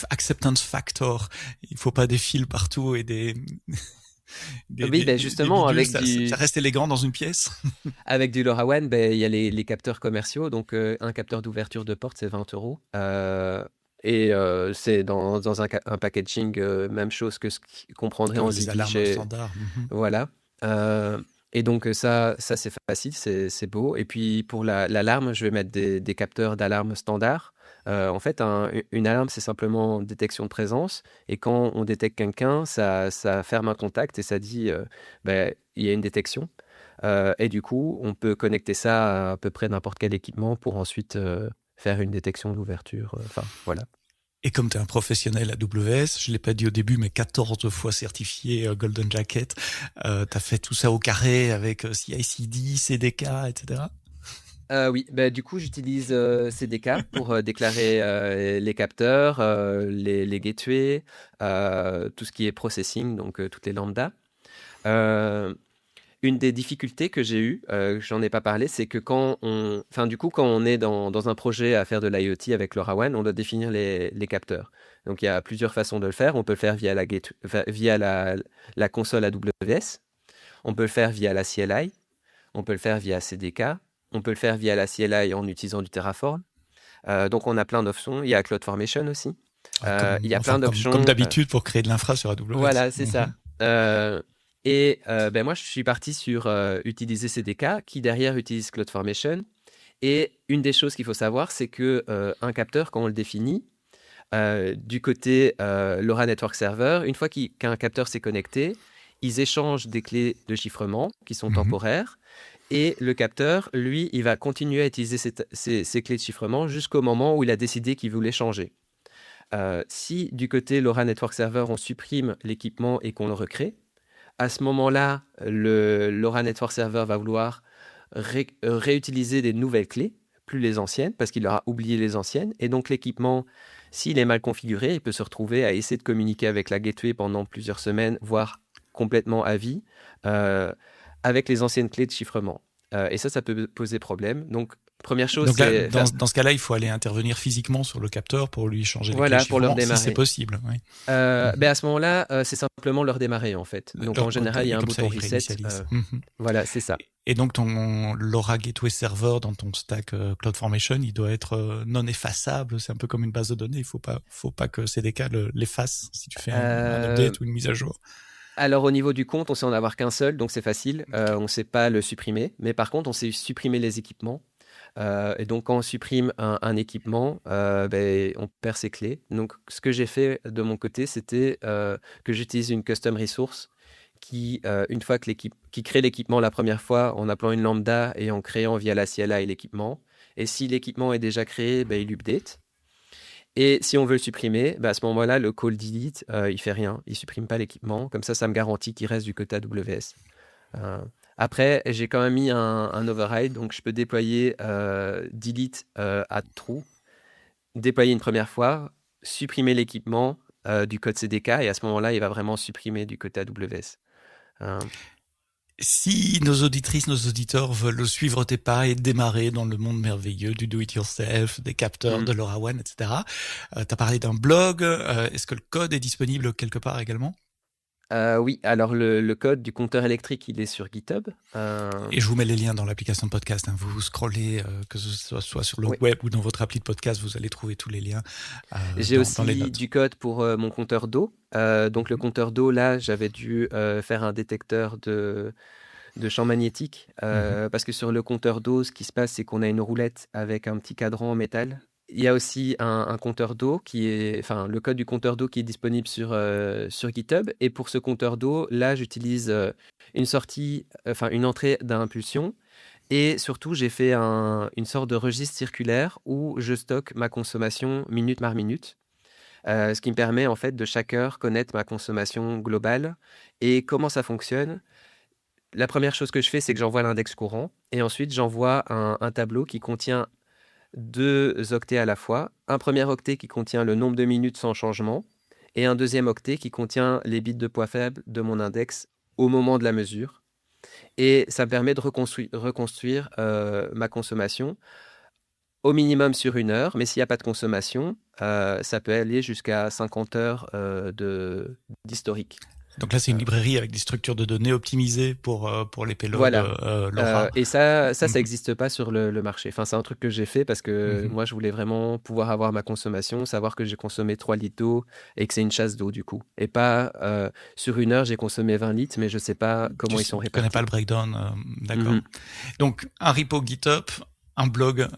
acceptance factor. Il faut pas des fils partout et des justement, bidules, ça reste élégant dans une pièce. Avec du LoRaWAN, il y a les capteurs commerciaux. Donc, un capteur d'ouverture de porte, c'est 20 €. Et c'est dans un packaging, même chose que ce qu'on prendrait en Zigbee chez... standard. Voilà. Et donc ça c'est facile, c'est beau. Et puis pour l'alarme, je vais mettre des capteurs d'alarme standard. En fait, une alarme, c'est simplement détection de présence. Et quand on détecte quelqu'un, ça ferme un contact et ça dit il y a une détection. Et du coup, on peut connecter ça à peu près n'importe quel équipement pour ensuite faire une détection d'ouverture. Voilà. Et comme tu es un professionnel AWS, je l'ai pas dit au début, mais 14 fois certifié Golden Jacket, tu as fait tout ça au carré avec CI/CD, CDK, etc. Oui, du coup, j'utilise CDK pour déclarer les capteurs, les gateways, tout ce qui est processing, donc toutes les lambdas. Une des difficultés que j'ai eues, j'en ai pas parlé, c'est que quand on est dans un projet à faire de l'IoT avec LoRaWAN, on doit définir les capteurs. Donc il y a plusieurs façons de le faire. On peut le faire via la console AWS. On peut le faire via la CLI. On peut le faire via CDK. On peut le faire via la CLI en utilisant du Terraform. Donc on a plein d'options. Il y a CloudFormation aussi. Il y a plein d'options. Comme d'habitude pour créer de l'infra sur AWS. Voilà, c'est ça. Moi, je suis parti sur utiliser CDK, qui derrière utilise CloudFormation. Et une des choses qu'il faut savoir, c'est que un capteur, quand on le définit, du côté LoRa Network Server, une fois qu'un capteur s'est connecté, ils échangent des clés de chiffrement qui sont temporaires. Et le capteur, lui, il va continuer à utiliser ces clés de chiffrement jusqu'au moment où il a décidé qu'il voulait changer. Si du côté LoRa Network Server, on supprime l'équipement et qu'on le recrée, à ce moment-là, le LoRa Network Server va vouloir réutiliser des nouvelles clés, plus les anciennes, parce qu'il aura oublié les anciennes. Et donc l'équipement, s'il est mal configuré, il peut se retrouver à essayer de communiquer avec la gateway pendant plusieurs semaines, voire complètement à vie, avec les anciennes clés de chiffrement. Et ça peut poser problème. Donc, première chose, donc là, dans ce cas-là, il faut aller intervenir physiquement sur le capteur pour lui changer les clés de chiffrement, pour leur démarrer. Si c'est possible. Oui. À ce moment-là, c'est simplement leur démarrer, en fait. Donc, en général, il y a un bouton reset. Voilà, c'est ça. Et donc, ton LoRa Gateway Server dans ton stack CloudFormation, il doit être non effaçable. C'est un peu comme une base de données. Il faut pas que CDK l'efface si tu fais un update ou une mise à jour. Alors, au niveau du compte, on sait en avoir qu'un seul, donc c'est facile. On ne sait pas le supprimer. Mais par contre, on sait supprimer les équipements. Et donc, quand on supprime un équipement, on perd ses clés. Donc, ce que j'ai fait de mon côté, c'était que j'utilise une custom resource qui, une fois qui crée l'équipement la première fois en appelant une lambda et en créant via la CLI l'équipement. Et si l'équipement est déjà créé, il update. Et si on veut le supprimer, à ce moment-là, le call delete, il fait rien. Il supprime pas l'équipement. Comme ça me garantit qu'il reste du côté AWS. Après, j'ai quand même mis un override. Donc, je peux déployer delete at true, déployer une première fois, supprimer l'équipement du code CDK. Et à ce moment-là, il va vraiment supprimer du côté AWS. Si nos auditrices, nos auditeurs veulent suivre tes pas et démarrer dans le monde merveilleux du do-it-yourself, des capteurs, de LoRaWAN, etc., tu as parlé d'un blog. Est-ce que le code est disponible quelque part également ? Oui, alors le code du compteur électrique, il est sur GitHub. Et je vous mets les liens dans l'application de podcast. Vous scrollez, que ce soit sur le web ou dans votre appli de podcast, vous allez trouver tous les liens. J'ai aussi du code pour mon compteur d'eau. Donc le compteur d'eau, là, j'avais dû faire un détecteur de champ magnétique. Parce que sur le compteur d'eau, ce qui se passe, c'est qu'on a une roulette avec un petit cadran en métal. Il y a aussi un compteur d'eau le code du compteur d'eau qui est disponible sur GitHub. Et pour ce compteur d'eau, là, j'utilise une entrée d'impulsion. Et surtout, j'ai fait une sorte de registre circulaire où je stocke ma consommation minute par minute. Ce qui me permet en fait de chaque heure connaître ma consommation globale. Et comment ça fonctionne ? La première chose que je fais, c'est que j'envoie l'index courant. Et ensuite, j'envoie un tableau qui contient 2 octets à la fois. Un premier octet qui contient le nombre de minutes sans changement et un deuxième octet qui contient les bits de poids faible de mon index au moment de la mesure. Et ça me permet de reconstruire ma consommation au minimum sur 1 heure, mais s'il n'y a pas de consommation, ça peut aller jusqu'à 50 heures d'historique. Donc là, c'est une librairie avec des structures de données optimisées pour les payloads. Voilà. Et ça n'existe pas sur le marché. Enfin, c'est un truc que j'ai fait parce que moi, je voulais vraiment pouvoir avoir ma consommation, savoir que j'ai consommé 3 litres d'eau et que c'est une chasse d'eau du coup. Et pas sur 1 heure, j'ai consommé 20 litres, mais je ne sais pas comment ils sont répartis. Je ne connais pas le breakdown. D'accord. Donc, un repo GitHub, un blog,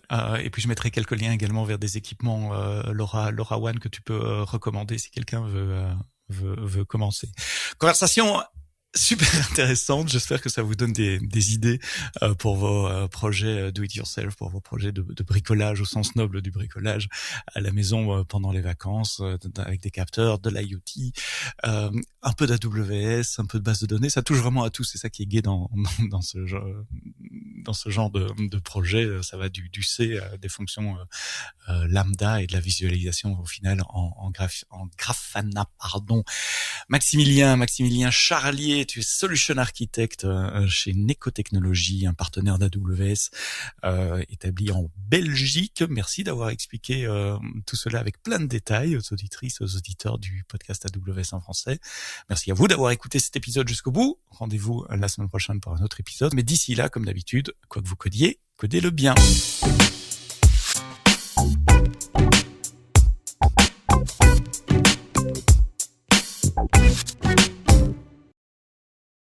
et puis je mettrai quelques liens également vers des équipements LoRaWAN que tu peux recommander si quelqu'un veut commencer. Conversation super intéressante. J'espère que ça vous donne des idées pour vos projets do it yourself, pour vos projets de bricolage au sens noble du bricolage à la maison pendant les vacances, avec des capteurs, de l'IoT, un peu d'AWS, un peu de base de données. Ça touche vraiment à tout. C'est ça qui est gai dans ce genre de projet. Ça va du C à des fonctions lambda et de la visualisation au final en Grafana, pardon. Maximilien Charlier, tu es Solution Architect chez Neko Technologies, un partenaire d'AWS établi en Belgique. Merci d'avoir expliqué tout cela avec plein de détails aux auditrices, aux auditeurs du podcast AWS en français. Merci à vous d'avoir écouté cet épisode jusqu'au bout. Rendez-vous la semaine prochaine pour un autre épisode. Mais d'ici là, comme d'habitude, quoi que vous codiez, codez-le bien.